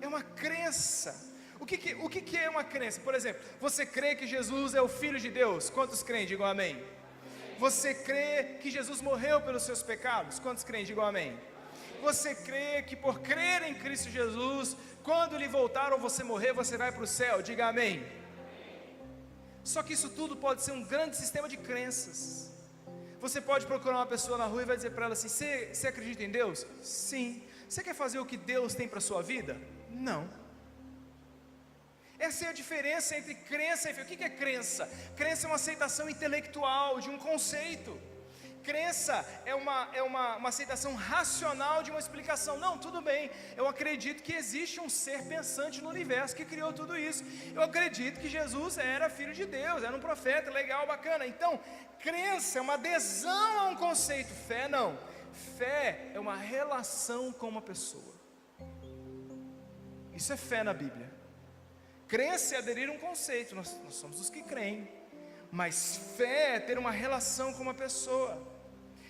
é uma crença. O que é uma crença? Por exemplo, você crê que Jesus é o Filho de Deus? Quantos creem? Digam amém. Você crê que Jesus morreu pelos seus pecados? Quantos creem? Digam amém. Você crê que por crer em Cristo Jesus, quando Ele voltar ou você morrer, você vai para o céu? Diga amém. Só que isso tudo pode ser um grande sistema de crenças. Você pode procurar uma pessoa na rua e vai dizer para ela assim: você acredita em Deus? Sim. Você quer fazer o que Deus tem para a sua vida? Não. Essa é a diferença entre crença e fé. O que é crença? Crença é uma aceitação intelectual de um conceito. Crença é uma aceitação racional de uma explicação. Não, tudo bem, eu acredito que existe um ser pensante no universo que criou tudo isso. Eu acredito que Jesus era Filho de Deus, era um profeta, legal, bacana. Então, crença é uma adesão a um conceito. Fé não. Fé é uma relação com uma pessoa. Isso é fé na Bíblia. Crença é aderir a um conceito, nós somos os que creem. Mas fé é ter uma relação com uma pessoa.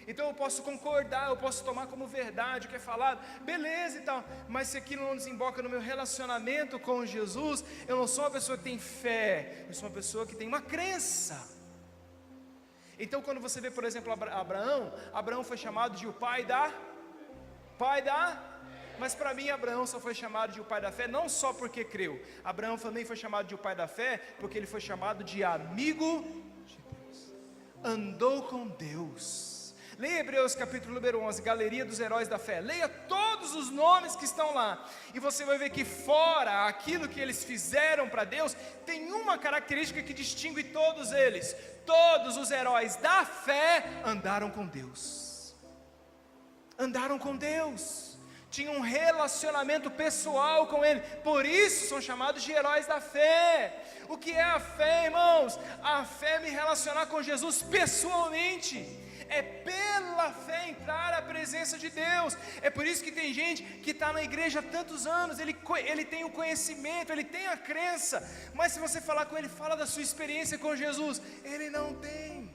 Então eu posso concordar, eu posso tomar como verdade o que é falado, beleza e tal, mas se aquilo não desemboca no meu relacionamento com Jesus, eu não sou uma pessoa que tem fé, eu sou uma pessoa que tem uma crença. Então quando você vê, por exemplo, Abraão foi chamado de o pai da, mas para mim Abraão só foi chamado de o pai da fé, não só porque creu. Abraão também foi chamado de o pai da fé, porque ele foi chamado de amigo de Deus, andou com Deus. Leia Hebreus capítulo número 11, Galeria dos Heróis da Fé. Leia todos os nomes que estão lá, e você vai ver que fora aquilo que eles fizeram para Deus, tem uma característica que distingue todos eles. Todos os heróis da fé andaram com Deus. Andaram com Deus. Tinham um relacionamento pessoal com Ele. Por isso são chamados de heróis da fé. O que é a fé, irmãos? A fé é me relacionar com Jesus pessoalmente. É pela fé entrar à presença de Deus. É por isso que tem gente que está na igreja há tantos anos, ele tem o conhecimento, ele tem a crença, mas se você falar com ele, fala da sua experiência com Jesus, ele não tem.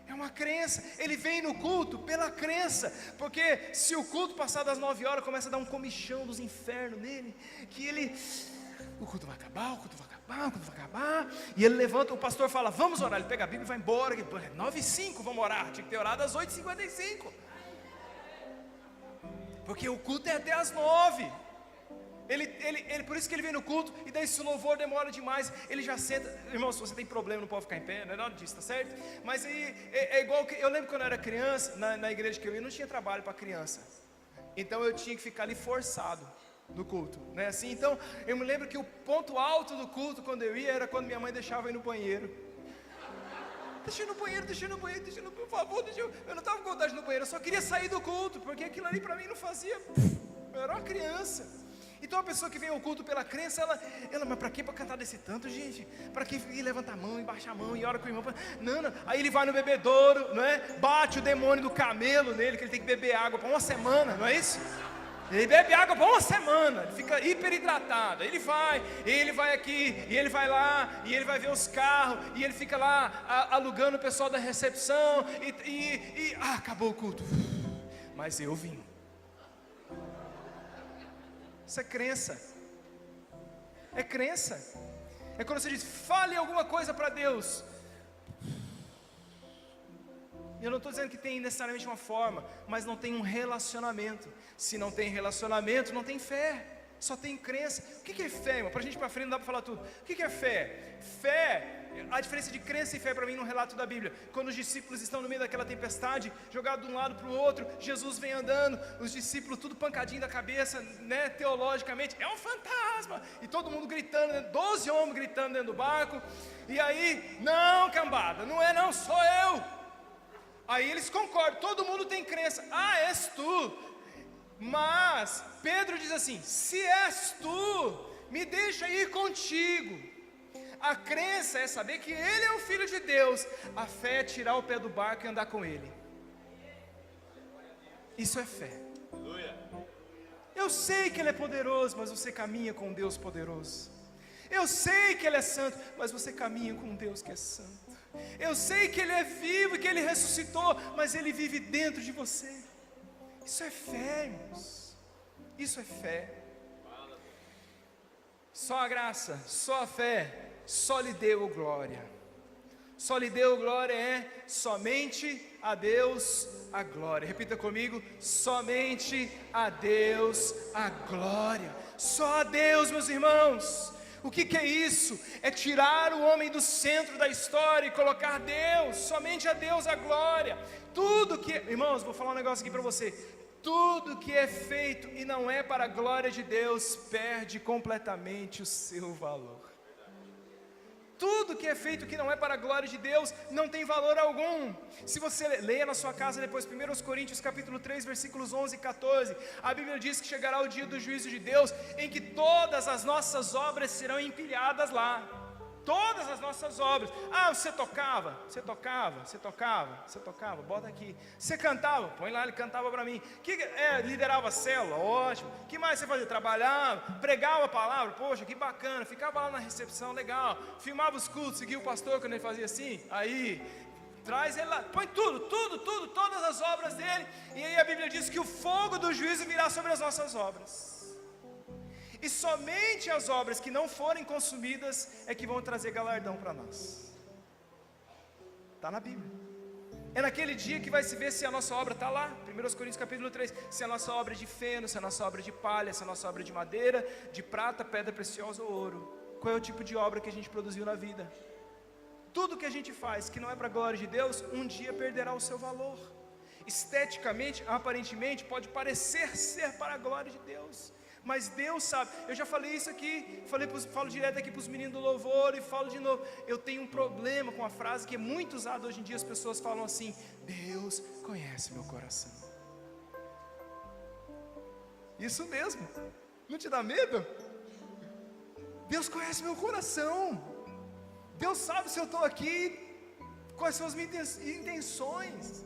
É uma crença. Ele vem no culto pela crença, porque se o culto passar das 9 horas, começa a dar um comichão dos infernos nele, que o culto vai acabar, e ele levanta, o pastor fala, vamos orar, ele pega a Bíblia e vai embora, 9h05, vamos orar, tinha que ter orado às 8h55, porque o culto é até às 9, por isso que ele vem no culto, e daí se o louvor demora demais, ele já senta, irmão, se você tem problema, não pode ficar em pé, não é nada disso, tá certo? Mas aí, é igual, eu lembro quando eu era criança, na igreja que eu ia, não tinha trabalho para criança, então eu tinha que ficar ali forçado. no culto, né? Assim, então, eu me lembro que o ponto alto do culto, quando eu ia, era quando minha mãe deixava eu ir no banheiro. Deixa eu ir no banheiro, por favor, eu não estava com vontade no banheiro, eu só queria sair do culto, porque aquilo ali para mim não fazia, eu era uma criança. Então a pessoa que vem ao culto pela crença, ela mas para que para cantar desse tanto, gente? Para que ir levantar a mão e baixar a mão e ora com o irmão? Não, aí ele vai no bebedouro, não é? Bate o demônio do camelo nele, que ele tem que beber água por uma semana, não é isso? Ele bebe água por uma semana, ele fica hiperidratado. Ele vai aqui, e ele vai lá, e ele vai ver os carros, e ele fica lá alugando o pessoal da recepção, acabou o culto. Mas eu vim. Isso é crença. É crença. É quando você diz, fale alguma coisa para Deus. Eu não estou dizendo que tem necessariamente uma forma, mas não tem um relacionamento. Se não tem relacionamento, não tem fé, só tem crença. O que é fé, irmão? Para a gente ir para frente não dá para falar tudo. O que é fé? Fé, a diferença de crença e fé para mim no relato da Bíblia. Quando os discípulos estão no meio daquela tempestade, jogados de um lado para o outro, Jesus vem andando, os discípulos tudo pancadinho da cabeça, né, teologicamente, é um fantasma, e todo mundo gritando, 12 homens gritando dentro do barco, e aí, não cambada, não é não, sou eu. Aí eles concordam, todo mundo tem crença, és tu. Mas Pedro diz assim, se és tu, me deixa ir contigo. A crença é saber que ele é o Filho de Deus. A fé é tirar o pé do barco e andar com ele. Isso é fé. Eu sei que ele é poderoso, mas você caminha com um Deus poderoso. Eu sei que ele é santo, mas você caminha com um Deus que é santo. Eu sei que ele é vivo e que ele ressuscitou, mas ele vive dentro de você. Isso é fé, irmãos. Isso é fé. Só a graça, só a fé, só lhe deu glória. Só lhe deu glória é somente a Deus a glória. Repita comigo, somente a Deus a glória. Só a Deus, meus irmãos. O que é isso? É tirar o homem do centro da história e colocar Deus, somente a Deus a glória. Tudo que, irmãos, vou falar um negócio aqui para você. Tudo que é feito e não é para a glória de Deus, perde completamente o seu valor. Tudo que é feito que não é para a glória de Deus, não tem valor algum. Se você leia na sua casa depois 1 Coríntios capítulo 3, versículos 11 e 14, a Bíblia diz que chegará o dia do juízo de Deus, em que todas as nossas obras serão empilhadas lá. Todas as nossas obras. Você tocava, bota aqui. Você cantava, põe lá, ele cantava para mim. Liderava a célula, ótimo. O que mais você fazia? Trabalhava, pregava a palavra, poxa, que bacana. Ficava lá na recepção, legal. Filmava os cultos, seguia o pastor quando ele fazia assim. Aí, traz ele lá, põe tudo, todas as obras dele. E aí a Bíblia diz que o fogo do juízo virá sobre as nossas obras. E somente as obras que não forem consumidas é que vão trazer galardão para nós. Está na Bíblia. É naquele dia que vai se ver se a nossa obra está lá. 1 Coríntios capítulo 3. Se a nossa obra é de feno, se a nossa obra é de palha, se a nossa obra é de madeira, de prata, pedra preciosa ou ouro. Qual é o tipo de obra que a gente produziu na vida? Tudo que a gente faz que não é para a glória de Deus, um dia perderá o seu valor. Esteticamente, aparentemente, pode parecer ser para a glória de Deus, mas Deus sabe. Eu já falei isso aqui, falo direto aqui para os meninos do louvor e falo de novo. Eu tenho um problema com a frase que é muito usada hoje em dia. As pessoas falam assim: Deus conhece meu coração. Isso mesmo, não te dá medo? Deus conhece meu coração. Deus sabe se eu estou aqui, quais são as minhas intenções.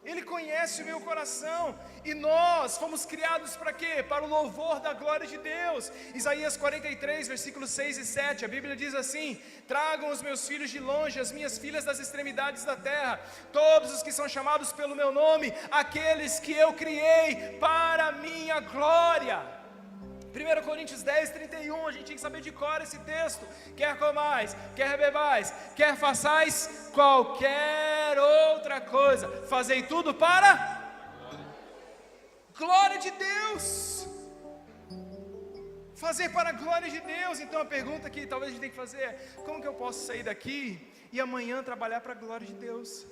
Ele conhece o meu coração. E nós fomos criados para quê? Para o louvor da glória de Deus. Isaías 43, versículos 6 e 7, a Bíblia diz assim: tragam os meus filhos de longe, as minhas filhas das extremidades da terra, todos os que são chamados pelo meu nome, aqueles que eu criei para a minha glória. 1 Coríntios 10, 31, a gente tem que saber de cor esse texto. Quer comais, quer bebais, quer façais qualquer outra coisa, fazei tudo para glória de Deus. Fazer para a glória de Deus. Então a pergunta que talvez a gente tenha que fazer é: como que eu posso sair daqui e amanhã trabalhar para a glória de Deus?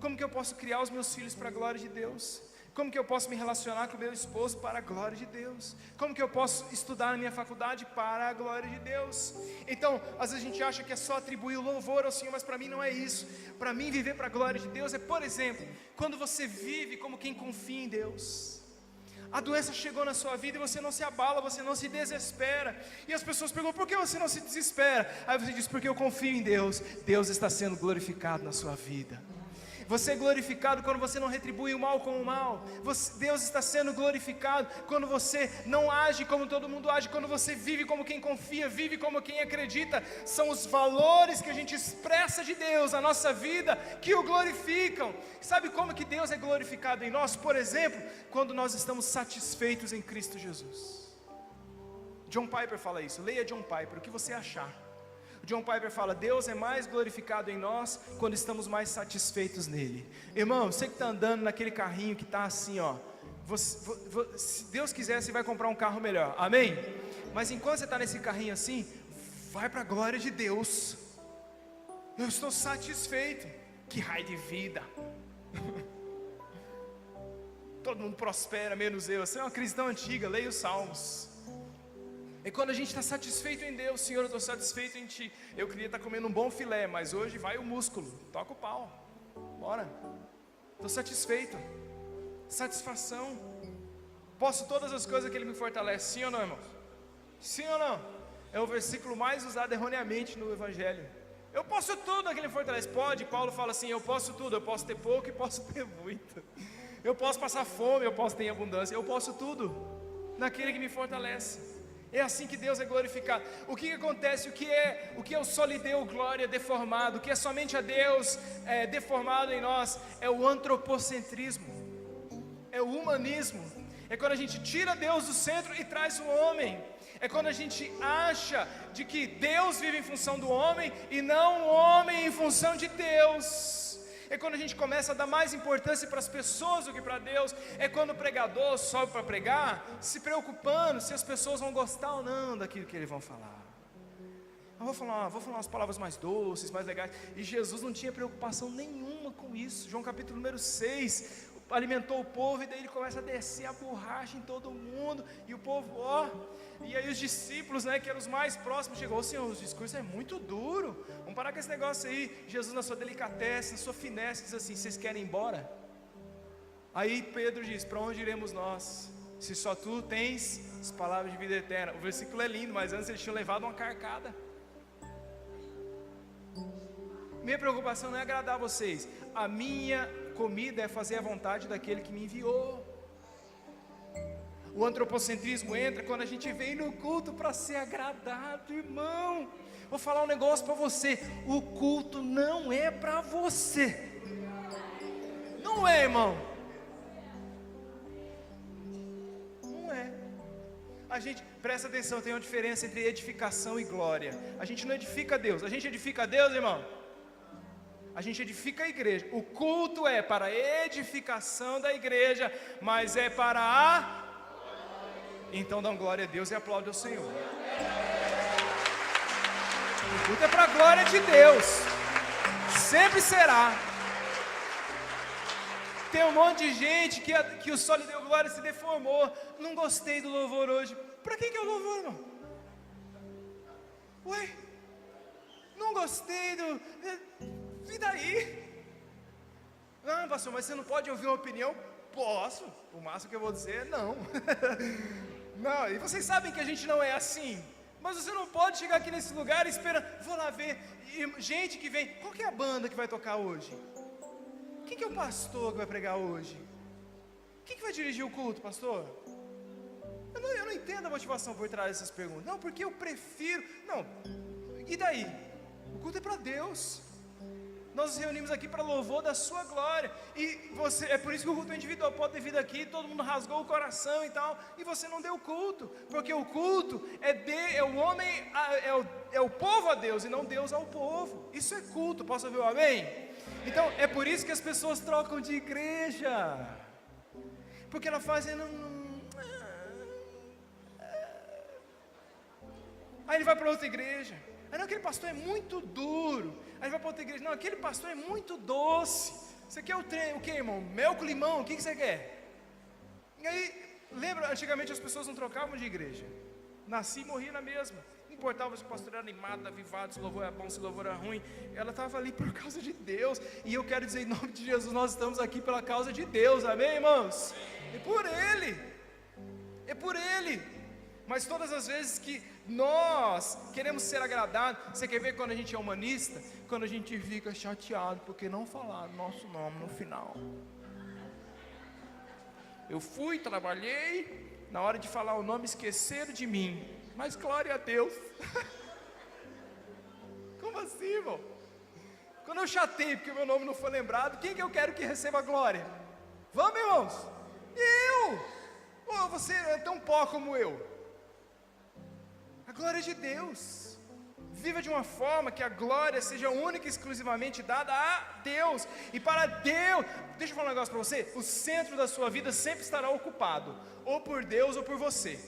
Como que eu posso criar os meus filhos para a glória de Deus? Como que eu posso me relacionar com o meu esposo para a glória de Deus? Como que eu posso estudar na minha faculdade para a glória de Deus? Então, às vezes a gente acha que é só atribuir o louvor ao Senhor, mas para mim não é isso. Para mim, viver para a glória de Deus é, por exemplo, quando você vive como quem confia em Deus. A doença chegou na sua vida e você não se abala, você não se desespera. E as pessoas perguntam, por que você não se desespera? Aí você diz, porque eu confio em Deus. Deus está sendo glorificado na sua vida. Você é glorificado quando você não retribui o mal com o mal. Deus está sendo glorificado quando você não age como todo mundo age, quando você vive como quem confia, vive como quem acredita. São os valores que a gente expressa de Deus na nossa vida que o glorificam. Sabe como que Deus é glorificado em nós? Por exemplo, quando nós estamos satisfeitos em Cristo Jesus. John Piper fala isso, leia John Piper, o que você achar. John Piper fala, Deus é mais glorificado em nós quando estamos mais satisfeitos nele. Irmão, você que está andando naquele carrinho que está assim, ó, se Deus quiser, você vai comprar um carro melhor, amém? Mas enquanto você está nesse carrinho assim, vai para a glória de Deus. Eu estou satisfeito. Que raio de vida. Todo mundo prospera, menos eu. Você é uma cristã antiga, leia os Salmos. E quando a gente está satisfeito em Deus, Senhor, eu estou satisfeito em Ti. Eu queria estar comendo um bom filé, mas hoje vai o músculo, toca o pau, bora. Estou satisfeito, satisfação. Posso todas as coisas que Ele me fortalece, sim ou não, irmãos? Sim ou não? É o versículo mais usado erroneamente no Evangelho. Eu posso tudo naquele que me fortalece. Pode, Paulo fala assim, eu posso tudo, eu posso ter pouco e posso ter muito. Eu posso passar fome, eu posso ter abundância, eu posso tudo naquele que me fortalece. É assim que Deus é glorificado. O que acontece? O que é o só lhe deu glória deformado? O que é somente a Deus deformado em nós? É o antropocentrismo, é o humanismo. É quando a gente tira Deus do centro e traz o homem. É quando a gente acha de que Deus vive em função do homem e não o homem em função de Deus. É quando a gente começa a dar mais importância para as pessoas do que para Deus. É quando o pregador sobe para pregar, se preocupando se as pessoas vão gostar ou não daquilo que eles vão falar. Eu vou falar umas palavras mais doces, mais legais. E Jesus não tinha preocupação nenhuma com isso. João capítulo número 6, alimentou o povo e daí ele começa a descer a borracha em todo mundo. E o povo, e aí os discípulos, que eram os mais próximos, chegou, Senhor, os discursos é muito duro, vamos parar com esse negócio aí. Jesus na sua delicatesse, na sua finesse, diz assim, vocês querem ir embora? Aí Pedro diz, para onde iremos nós? Se só tu tens as palavras de vida eterna. O versículo é lindo, mas antes eles tinham levado uma carcada. Minha preocupação não é agradar vocês, a minha comida é fazer a vontade daquele que me enviou. O antropocentrismo entra quando a gente vem no culto para ser agradado, irmão. Vou falar um negócio para você, o culto não é para você. Não é, irmão. Não é. A gente, presta atenção, tem uma diferença entre edificação e glória. A gente não edifica Deus, a gente edifica Deus, irmão. A gente edifica a igreja. O culto é para a edificação da igreja, mas é para a... Então dá glória a Deus e aplaude ao Senhor. O culto é para a glória de Deus. Sempre será. Tem um monte de gente que o só lhe deu glória se deformou. Não gostei do louvor hoje. Para que é o louvor, irmão? Ué? Não gostei do... E daí? Não, pastor, mas você não pode ouvir uma opinião? Posso, o máximo que eu vou dizer é não. Não, e vocês sabem que a gente não é assim. Mas você não pode chegar aqui nesse lugar e esperar, vou lá ver, e gente que vem, qual que é a banda que vai tocar hoje? Quem que é o pastor que vai pregar hoje? Quem que vai dirigir o culto, pastor? Eu não entendo a motivação por trás dessas perguntas. Não, porque eu prefiro, não, e daí? O culto é para Deus. Nós nos reunimos aqui para louvor da sua glória. E você, é por isso que o culto é individual. Pode ter vindo aqui, todo mundo rasgou o coração e tal, e você não deu culto, porque o culto é o homem, é o povo a Deus, e não Deus ao povo. Isso é culto, posso ouvir o amém? Então é por isso que as pessoas trocam de igreja, porque ela faz aí ele vai para outra igreja. Aí não, aquele pastor é muito duro. Aí vai para outra igreja, não, aquele pastor é muito doce. Você quer o que, irmão? Mel com limão, o que você quer? E aí, lembra, antigamente as pessoas não trocavam de igreja. Nasci e morri na mesma. Não importava se o pastor era animado, avivado, se o louvor era bom, se o louvor era ruim. Ela estava ali por causa de Deus. E eu quero dizer, em nome de Jesus, nós estamos aqui pela causa de Deus, amém, irmãos? É por Ele. É por Ele. Mas todas as vezes que nós queremos ser agradados, você quer ver quando a gente é humanista? Quando a gente fica chateado porque não falaram nosso nome no final. Eu fui, trabalhei, na hora de falar o nome esqueceram de mim. Mas glória a Deus. Como assim, irmão? Quando eu chatei porque o meu nome não foi lembrado, quem que eu quero que receba a glória? Vamos, irmãos? Eu! Oh, você é tão pó como eu. A glória é de Deus. Viva de uma forma que a glória seja única e exclusivamente dada a Deus. E para Deus, deixa eu falar um negócio para você. O centro da sua vida sempre estará ocupado, ou por Deus ou por você.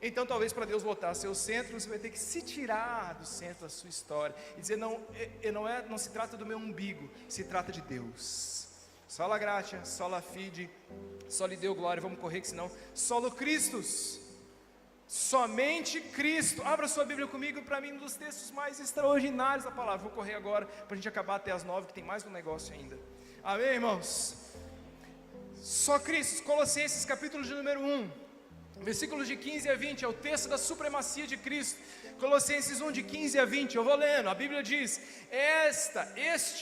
Então talvez para Deus voltar a ser o centro, você vai ter que se tirar do centro da sua história e dizer, não se trata do meu umbigo, se trata de Deus. Sola gratia, sola fide, só lhe deu glória, vamos correr que senão, solo Christus. Somente Cristo. Abra sua Bíblia comigo, para mim um dos textos mais extraordinários da palavra. Vou correr agora, para a gente acabar até as 9, que tem mais um negócio ainda. Amém, irmãos? Só Cristo. Colossenses capítulo de número 1, versículos de 15 a 20, é o texto da supremacia de Cristo. Colossenses 1, de 15 a 20, eu vou lendo. A Bíblia diz,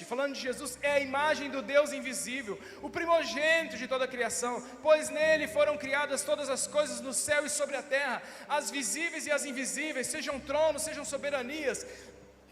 falando de Jesus, é a imagem do Deus invisível, o primogênito de toda a criação, pois nele foram criadas todas as coisas no céu e sobre a terra, as visíveis e as invisíveis, sejam tronos, sejam soberanias,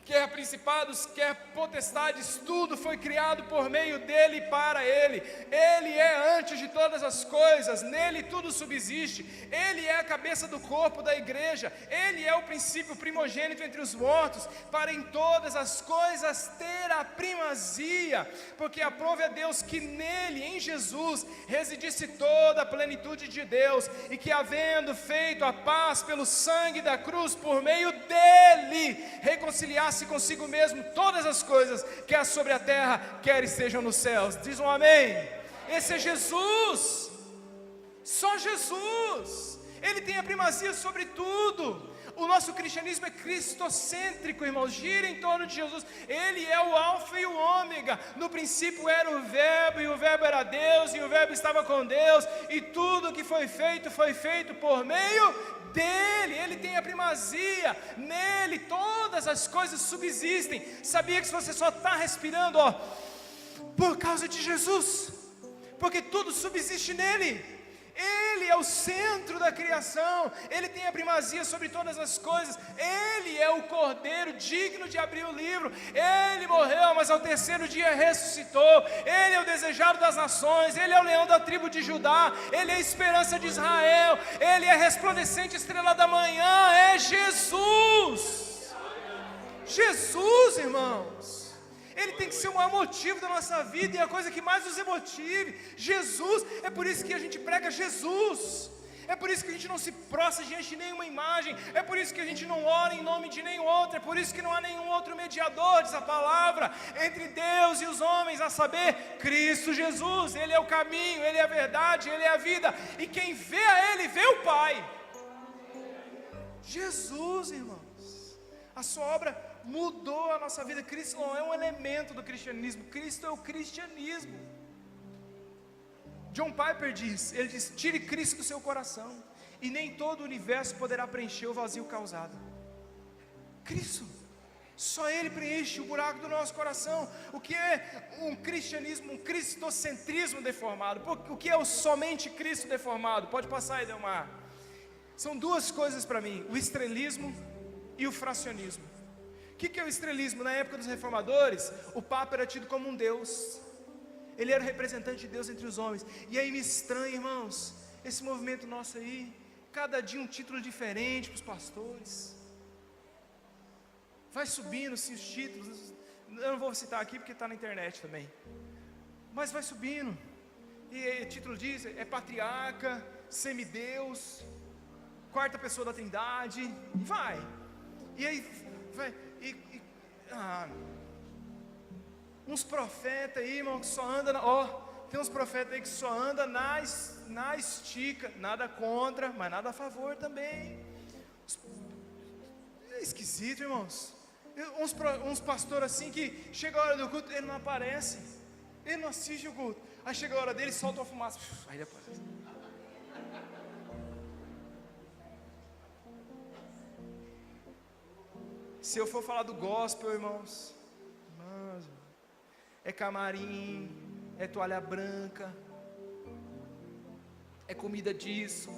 quer principados, quer potestades, tudo foi criado por meio dele e para ele. Ele é antes de todas as coisas, nele tudo subsiste. Ele é a cabeça do corpo da igreja. Ele é o princípio primogênito entre os mortos, para em todas as coisas ter a primazia, porque aprove a Deus que nele, em Jesus, residisse toda a plenitude de Deus, e que havendo feito a paz pelo sangue da cruz, por meio dele, reconciliasse consigo mesmo todas as coisas, quer sobre a terra, quer estejam nos céus. Diz um amém. Esse é Jesus. Só Jesus. Ele tem a primazia sobre tudo. O nosso cristianismo é cristocêntrico, irmãos, gira em torno de Jesus. Ele é o alfa e o ômega. No princípio era o verbo, e o verbo era Deus, e o verbo estava com Deus, e tudo que foi feito por meio dele. Ele tem a primazia, nele todas as coisas subsistem. Sabia que se você só está respirando, por causa de Jesus, porque tudo subsiste nele. Ele é o centro da criação, ele tem a primazia sobre todas as coisas, ele é o cordeiro digno de abrir o livro, ele morreu, mas ao terceiro dia ressuscitou, ele é o desejado das nações, ele é o leão da tribo de Judá, ele é a esperança de Israel, ele é a resplandecente estrela da manhã, é Jesus. Jesus, irmãos. Ele tem que ser o maior motivo da nossa vida e a coisa que mais nos emotive. Jesus, é por isso que a gente prega Jesus. É por isso que a gente não se prostra diante de nenhuma imagem. É por isso que a gente não ora em nome de nenhum outro. É por isso que não há nenhum outro mediador, diz a palavra, entre Deus e os homens, a saber, Cristo Jesus. Ele é o caminho, Ele é a verdade, Ele é a vida. E quem vê a Ele, vê o Pai. Jesus, irmãos. A sua obra mudou a nossa vida. Cristo não é um elemento do cristianismo, Cristo é o cristianismo. John Piper diz, ele diz, tire Cristo do seu coração, e nem todo o universo poderá preencher o vazio causado. Cristo, só Ele preenche o buraco do nosso coração. O que é um cristianismo, um cristocentrismo deformado? O que é o somente Cristo deformado? Pode passar aí, Delmar. São duas coisas para mim, o estrelismo e o fracionismo. O que é o estrelismo? Na época dos reformadores, o Papa era tido como um Deus. Ele era o representante de Deus entre os homens. E aí me estranha, irmãos, esse movimento nosso aí, cada dia um título diferente para os pastores. Vai subindo sim, os títulos. Eu não vou citar aqui porque está na internet também. Mas vai subindo. E o título diz, é patriarca, semideus, quarta pessoa da Trindade. E vai. E aí vai. Uns profetas aí, irmão, que só andam tem uns profetas aí que só anda na estica, nada contra, mas nada a favor também. É esquisito, irmãos. Uns pastores assim que chega a hora do culto, ele não aparece, ele não assiste o culto. Aí chega a hora dele, solta uma fumaça, aí ele aparece. Se eu for falar do gospel, irmãos, é camarim, é toalha branca, é comida disso,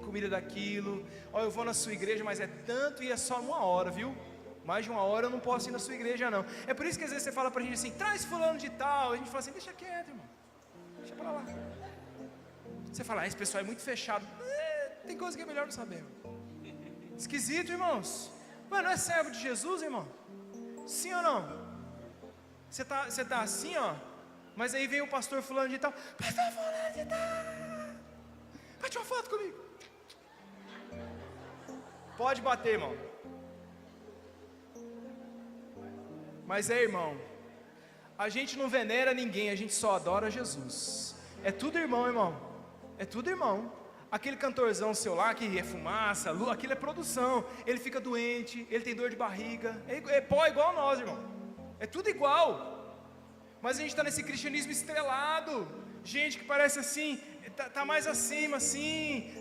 comida daquilo. Olha, eu vou na sua igreja, mas é tanto e é só 1 hora, viu? Mais de 1 hora eu não posso ir na sua igreja não. É por isso que às vezes você fala pra gente assim, traz fulano de tal. A gente fala assim, deixa quieto, irmão, deixa pra lá. Você fala, esse pessoal é muito fechado. Tem coisa que é melhor não saber, irmão. Esquisito, irmãos. Mas não é servo de Jesus, irmão? Sim ou não? Você tá assim, ó. Mas aí vem o pastor fulano de tal. Pastor fulano de tal, bate uma foto comigo. Pode bater, irmão. Mas irmão, a gente não venera ninguém, a gente só adora Jesus. É tudo irmão, irmão. É tudo irmão. Aquele cantorzão seu lá, que é fumaça, aquilo é produção. Ele fica doente, ele tem dor de barriga. É pó igual nós, irmão. É tudo igual. Mas a gente está nesse cristianismo estrelado. Gente que parece assim, tá mais acima, assim.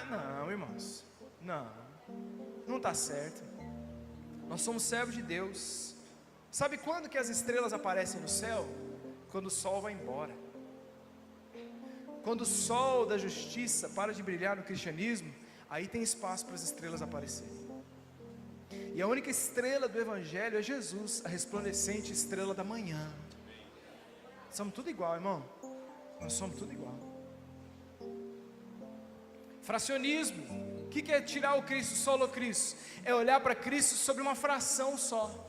Não, irmãos. Não está certo. Nós somos servos de Deus. Sabe quando que as estrelas aparecem no céu? Quando o sol vai embora. Quando o sol da justiça para de brilhar no cristianismo, aí tem espaço para as estrelas aparecerem. E a única estrela do evangelho é Jesus, a resplandecente estrela da manhã. Somos tudo igual, irmão. Nós somos tudo igual. Fracionismo. O que é tirar o Cristo, solo Cristo? É olhar para Cristo sobre uma fração só.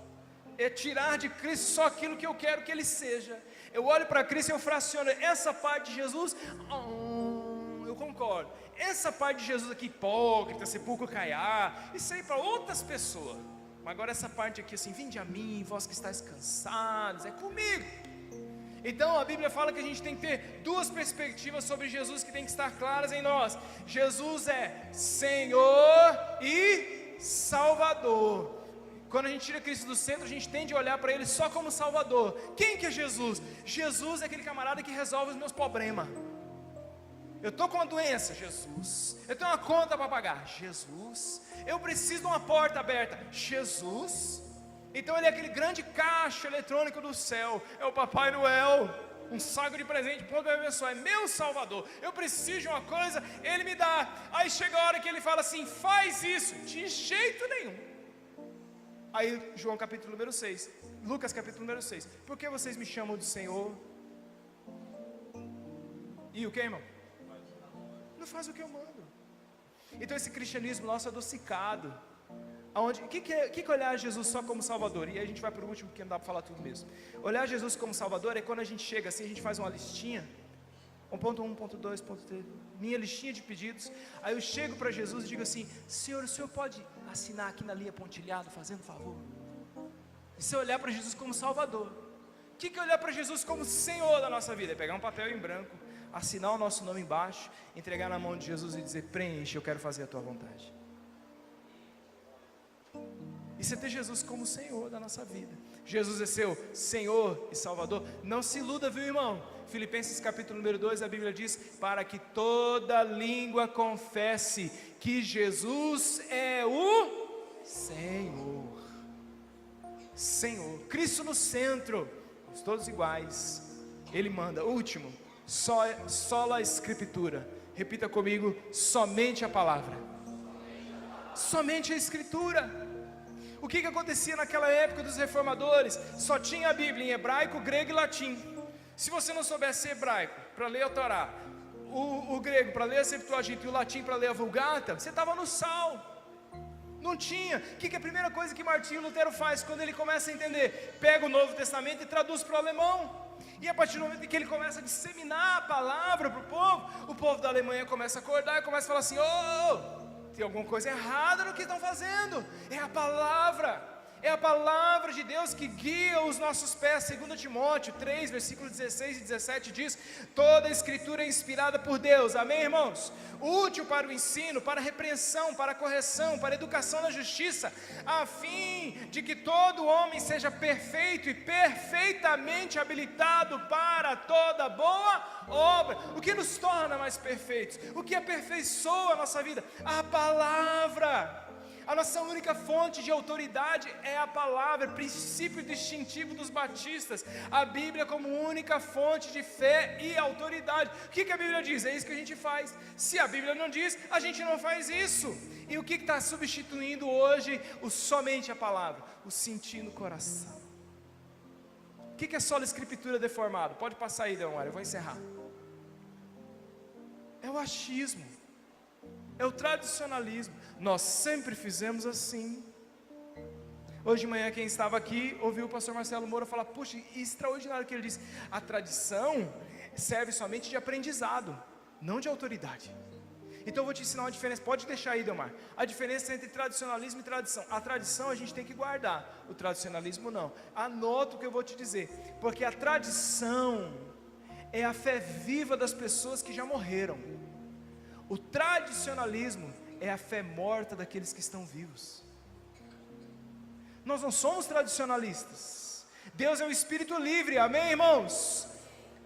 É tirar de Cristo só aquilo que eu quero que Ele seja. Eu olho para Cristo e eu fraciono. Essa parte de Jesus, eu concordo. Essa parte de Jesus aqui, hipócrita, sepulcro caiar, isso aí para outras pessoas. Mas agora essa parte aqui assim, vinde a mim, vós que estáis cansados, é comigo. Então a Bíblia fala que a gente tem que ter 2 perspectivas sobre Jesus que tem que estar claras em nós. Jesus é Senhor e Salvador. Quando a gente tira Cristo do centro, a gente tende a olhar para Ele só como Salvador. Quem que é Jesus? Jesus é aquele camarada que resolve os meus problemas. Eu estou com uma doença, Jesus. Eu tenho uma conta para pagar, Jesus. Eu preciso de uma porta aberta, Jesus. Então Ele é aquele grande caixa eletrônico do céu. É o Papai Noel, um saco de presente, pronto para me abençoar. É meu Salvador. Eu preciso de uma coisa, Ele me dá. Aí chega a hora que Ele fala assim, faz isso. De jeito nenhum. Aí João capítulo número 6, Lucas capítulo número 6, por que vocês me chamam de Senhor? E o que, irmão? Não faz o que eu mando. Então esse cristianismo nosso é adocicado. O que é olhar Jesus só como Salvador? E aí a gente vai para o último, porque não dá para falar tudo mesmo. Olhar Jesus como Salvador é quando a gente chega assim, a gente faz uma listinha, 1.1, 1.2, 1.3, minha listinha de pedidos. Aí eu chego para Jesus e digo assim, Senhor, o Senhor pode assinar aqui na linha pontilhada, fazendo favor? Isso é olhar para Jesus como Salvador. O que é olhar para Jesus como Senhor da nossa vida? É pegar um papel em branco, assinar o nosso nome embaixo, entregar na mão de Jesus e dizer, preenche, eu quero fazer a tua vontade. Isso é ter Jesus como Senhor da nossa vida. Jesus é seu Senhor e Salvador. Não se iluda, viu, irmão? Filipenses capítulo número 2, a Bíblia diz, para que toda língua confesse que Jesus é o Senhor. Senhor, Cristo no centro, todos iguais. Ele manda. Último, sola a Escritura. Repita comigo, somente a palavra. Somente a Escritura. O que acontecia naquela época dos reformadores? Só tinha a Bíblia em hebraico, grego e latim. Se você não soubesse hebraico para ler a Torá, o grego para ler a Septuaginta e o latim para ler a Vulgata, você estava no sal. Não tinha. O que a primeira coisa que Martinho Lutero faz quando ele começa a entender? Pega o Novo Testamento e traduz para o alemão. E a partir do momento que ele começa a disseminar a palavra para o povo da Alemanha começa a acordar e começa a falar assim, tem alguma coisa errada no que estão fazendo. É a palavra. É a palavra de Deus que guia os nossos pés. 2 Timóteo 3, versículos 16 e 17 diz: toda a escritura é inspirada por Deus, amém, irmãos? Útil para o ensino, para a repreensão, para a correção, para a educação na justiça, a fim de que todo homem seja perfeito e perfeitamente habilitado para toda boa obra. O que nos torna mais perfeitos? O que aperfeiçoa a nossa vida? A palavra. A nossa única fonte de autoridade é a palavra, princípio distintivo dos batistas, a Bíblia como única fonte de fé e autoridade. O que a Bíblia diz? É isso que a gente faz. Se a Bíblia não diz, a gente não faz isso. E o que está substituindo hoje somente a palavra? O sentir no coração. O que é sola escritura deformado? Pode passar aí, Delmar, eu vou encerrar. É o achismo, é o tradicionalismo. Nós sempre fizemos assim. Hoje de manhã quem estava aqui ouviu o pastor Marcelo Moura falar: puxa, extraordinário que ele disse, a tradição serve somente de aprendizado, não de autoridade. Então eu vou te ensinar uma diferença, pode deixar aí, Delmar, a diferença entre tradicionalismo e tradição. A tradição a gente tem que guardar, o tradicionalismo não. Anota o que eu vou te dizer, porque a tradição é a fé viva das pessoas que já morreram. O tradicionalismo é a fé morta daqueles que estão vivos. Nós não somos tradicionalistas. Deus é o Espírito livre, amém, irmãos?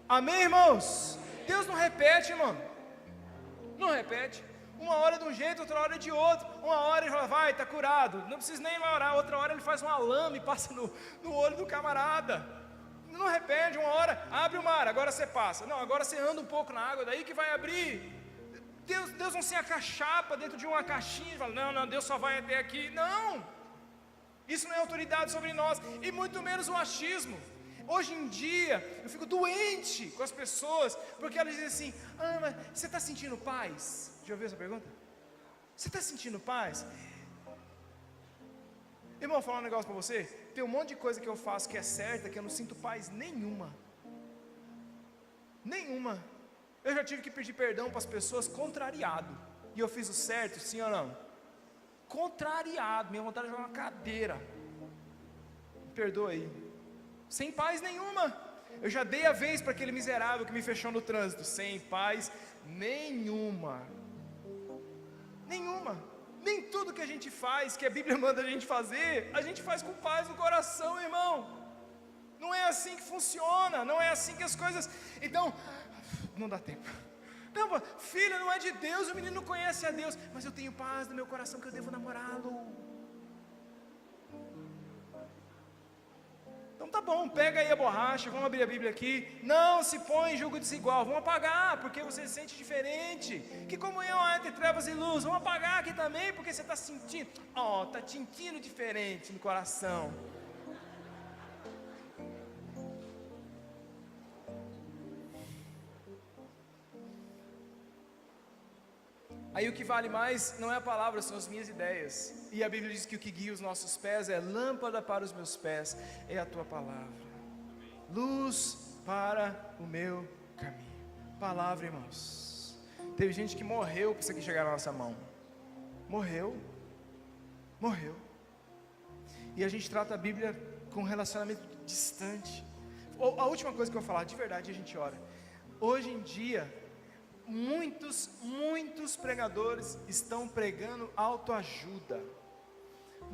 Amém, irmãos? Deus não repete, irmão. Não repete. Uma hora de um jeito, outra hora de outro. Uma hora ele fala: vai, está curado, não precisa nem orar. Outra hora ele faz uma lama e passa no olho do camarada. Não repete. Uma hora, abre o mar, agora você passa. Não, agora você anda um pouco na água, daí que vai abrir. Deus não se acachapa dentro de uma caixinha e fala: não, Deus só vai até aqui. Não, isso não é autoridade sobre nós, e muito menos o achismo. Hoje em dia, eu fico doente com as pessoas, porque elas dizem assim: mas você está sentindo paz? Já ouviu essa pergunta? Você está sentindo paz? Irmão, vou falar um negócio para você. Tem um monte de coisa que eu faço que é certa, que eu não sinto paz nenhuma. Nenhuma. Eu já tive que pedir perdão para as pessoas contrariado. E eu fiz o certo, sim ou não? Contrariado, minha vontade de jogar uma cadeira. Me perdoa aí. Sem paz nenhuma. Eu já dei a vez para aquele miserável que me fechou no trânsito. Sem paz nenhuma. Nenhuma. Nem tudo que a gente faz, que a Bíblia manda a gente fazer, a gente faz com paz no coração, irmão. Não é assim que funciona. Não é assim que as coisas... Então... não dá tempo. Não, filho, não é de Deus, o menino não conhece a Deus, mas eu tenho paz no meu coração que eu devo namorá-lo. Então tá bom, pega aí a borracha, vamos abrir a Bíblia aqui. Não se põe em julgo desigual, vamos apagar, porque você se sente diferente. Que comunhão há entre trevas e luz? Vamos apagar aqui também, porque você está sentindo, está sentindo diferente no coração. Aí o que vale mais não é a palavra, são as minhas ideias. E a Bíblia diz que o que guia os nossos pés é lâmpada para os meus pés, é a tua palavra. Luz para o meu caminho. Palavra, irmãos. Teve gente que morreu para isso aqui chegar na nossa mão. Morreu. E a gente trata a Bíblia com um relacionamento distante. A última coisa que eu vou falar, de verdade, a gente ora. Hoje em dia... muitos pregadores estão pregando autoajuda.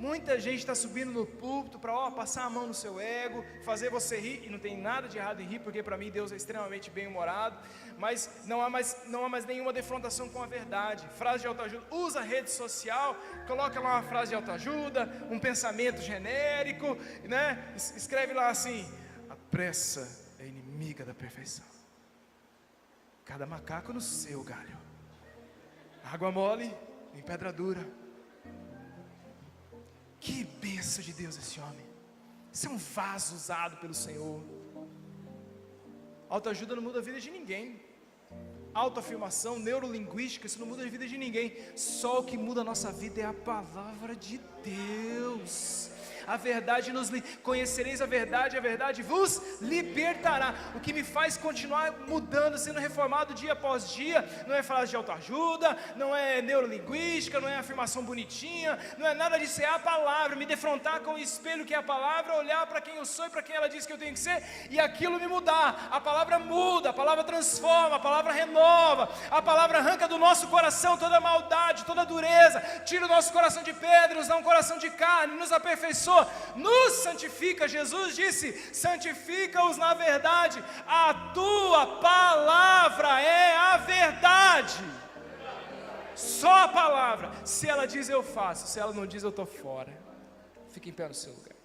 Muita gente está subindo no púlpito para passar a mão no seu ego, fazer você rir, e não tem nada de errado em rir, porque para mim Deus é extremamente bem-humorado, mas não há mais nenhuma defrontação com a verdade. Frase de autoajuda, usa a rede social, coloca lá uma frase de autoajuda, um pensamento genérico, né? Escreve lá assim: a pressa é inimiga da perfeição. Cada macaco no seu galho. Água mole em pedra dura. Que bênção de Deus esse homem. Isso é um vaso usado pelo Senhor. Autoajuda não muda a vida de ninguém. Autoafirmação, neurolinguística, isso não muda a vida de ninguém. Só o que muda a nossa vida é a palavra de Deus. a verdade conhecereis a verdade vos libertará. O que me faz continuar mudando, sendo reformado dia após dia, não é frase de autoajuda, não é neurolinguística, não é afirmação bonitinha, não é nada disso, é a palavra, me defrontar com o espelho que é a palavra, olhar para quem eu sou e para quem ela diz que eu tenho que ser, e aquilo me mudar. A palavra muda, a palavra transforma, a palavra renova, a palavra arranca do nosso coração toda maldade, toda dureza, tira o nosso coração de pedra, nos dá um coração de carne, nos aperfeiçoa, nos santifica. Jesus disse: santifica-os na verdade, a tua palavra é a verdade. Só a palavra, se ela diz eu faço, se ela não diz eu estou fora. Fique em pé no seu lugar.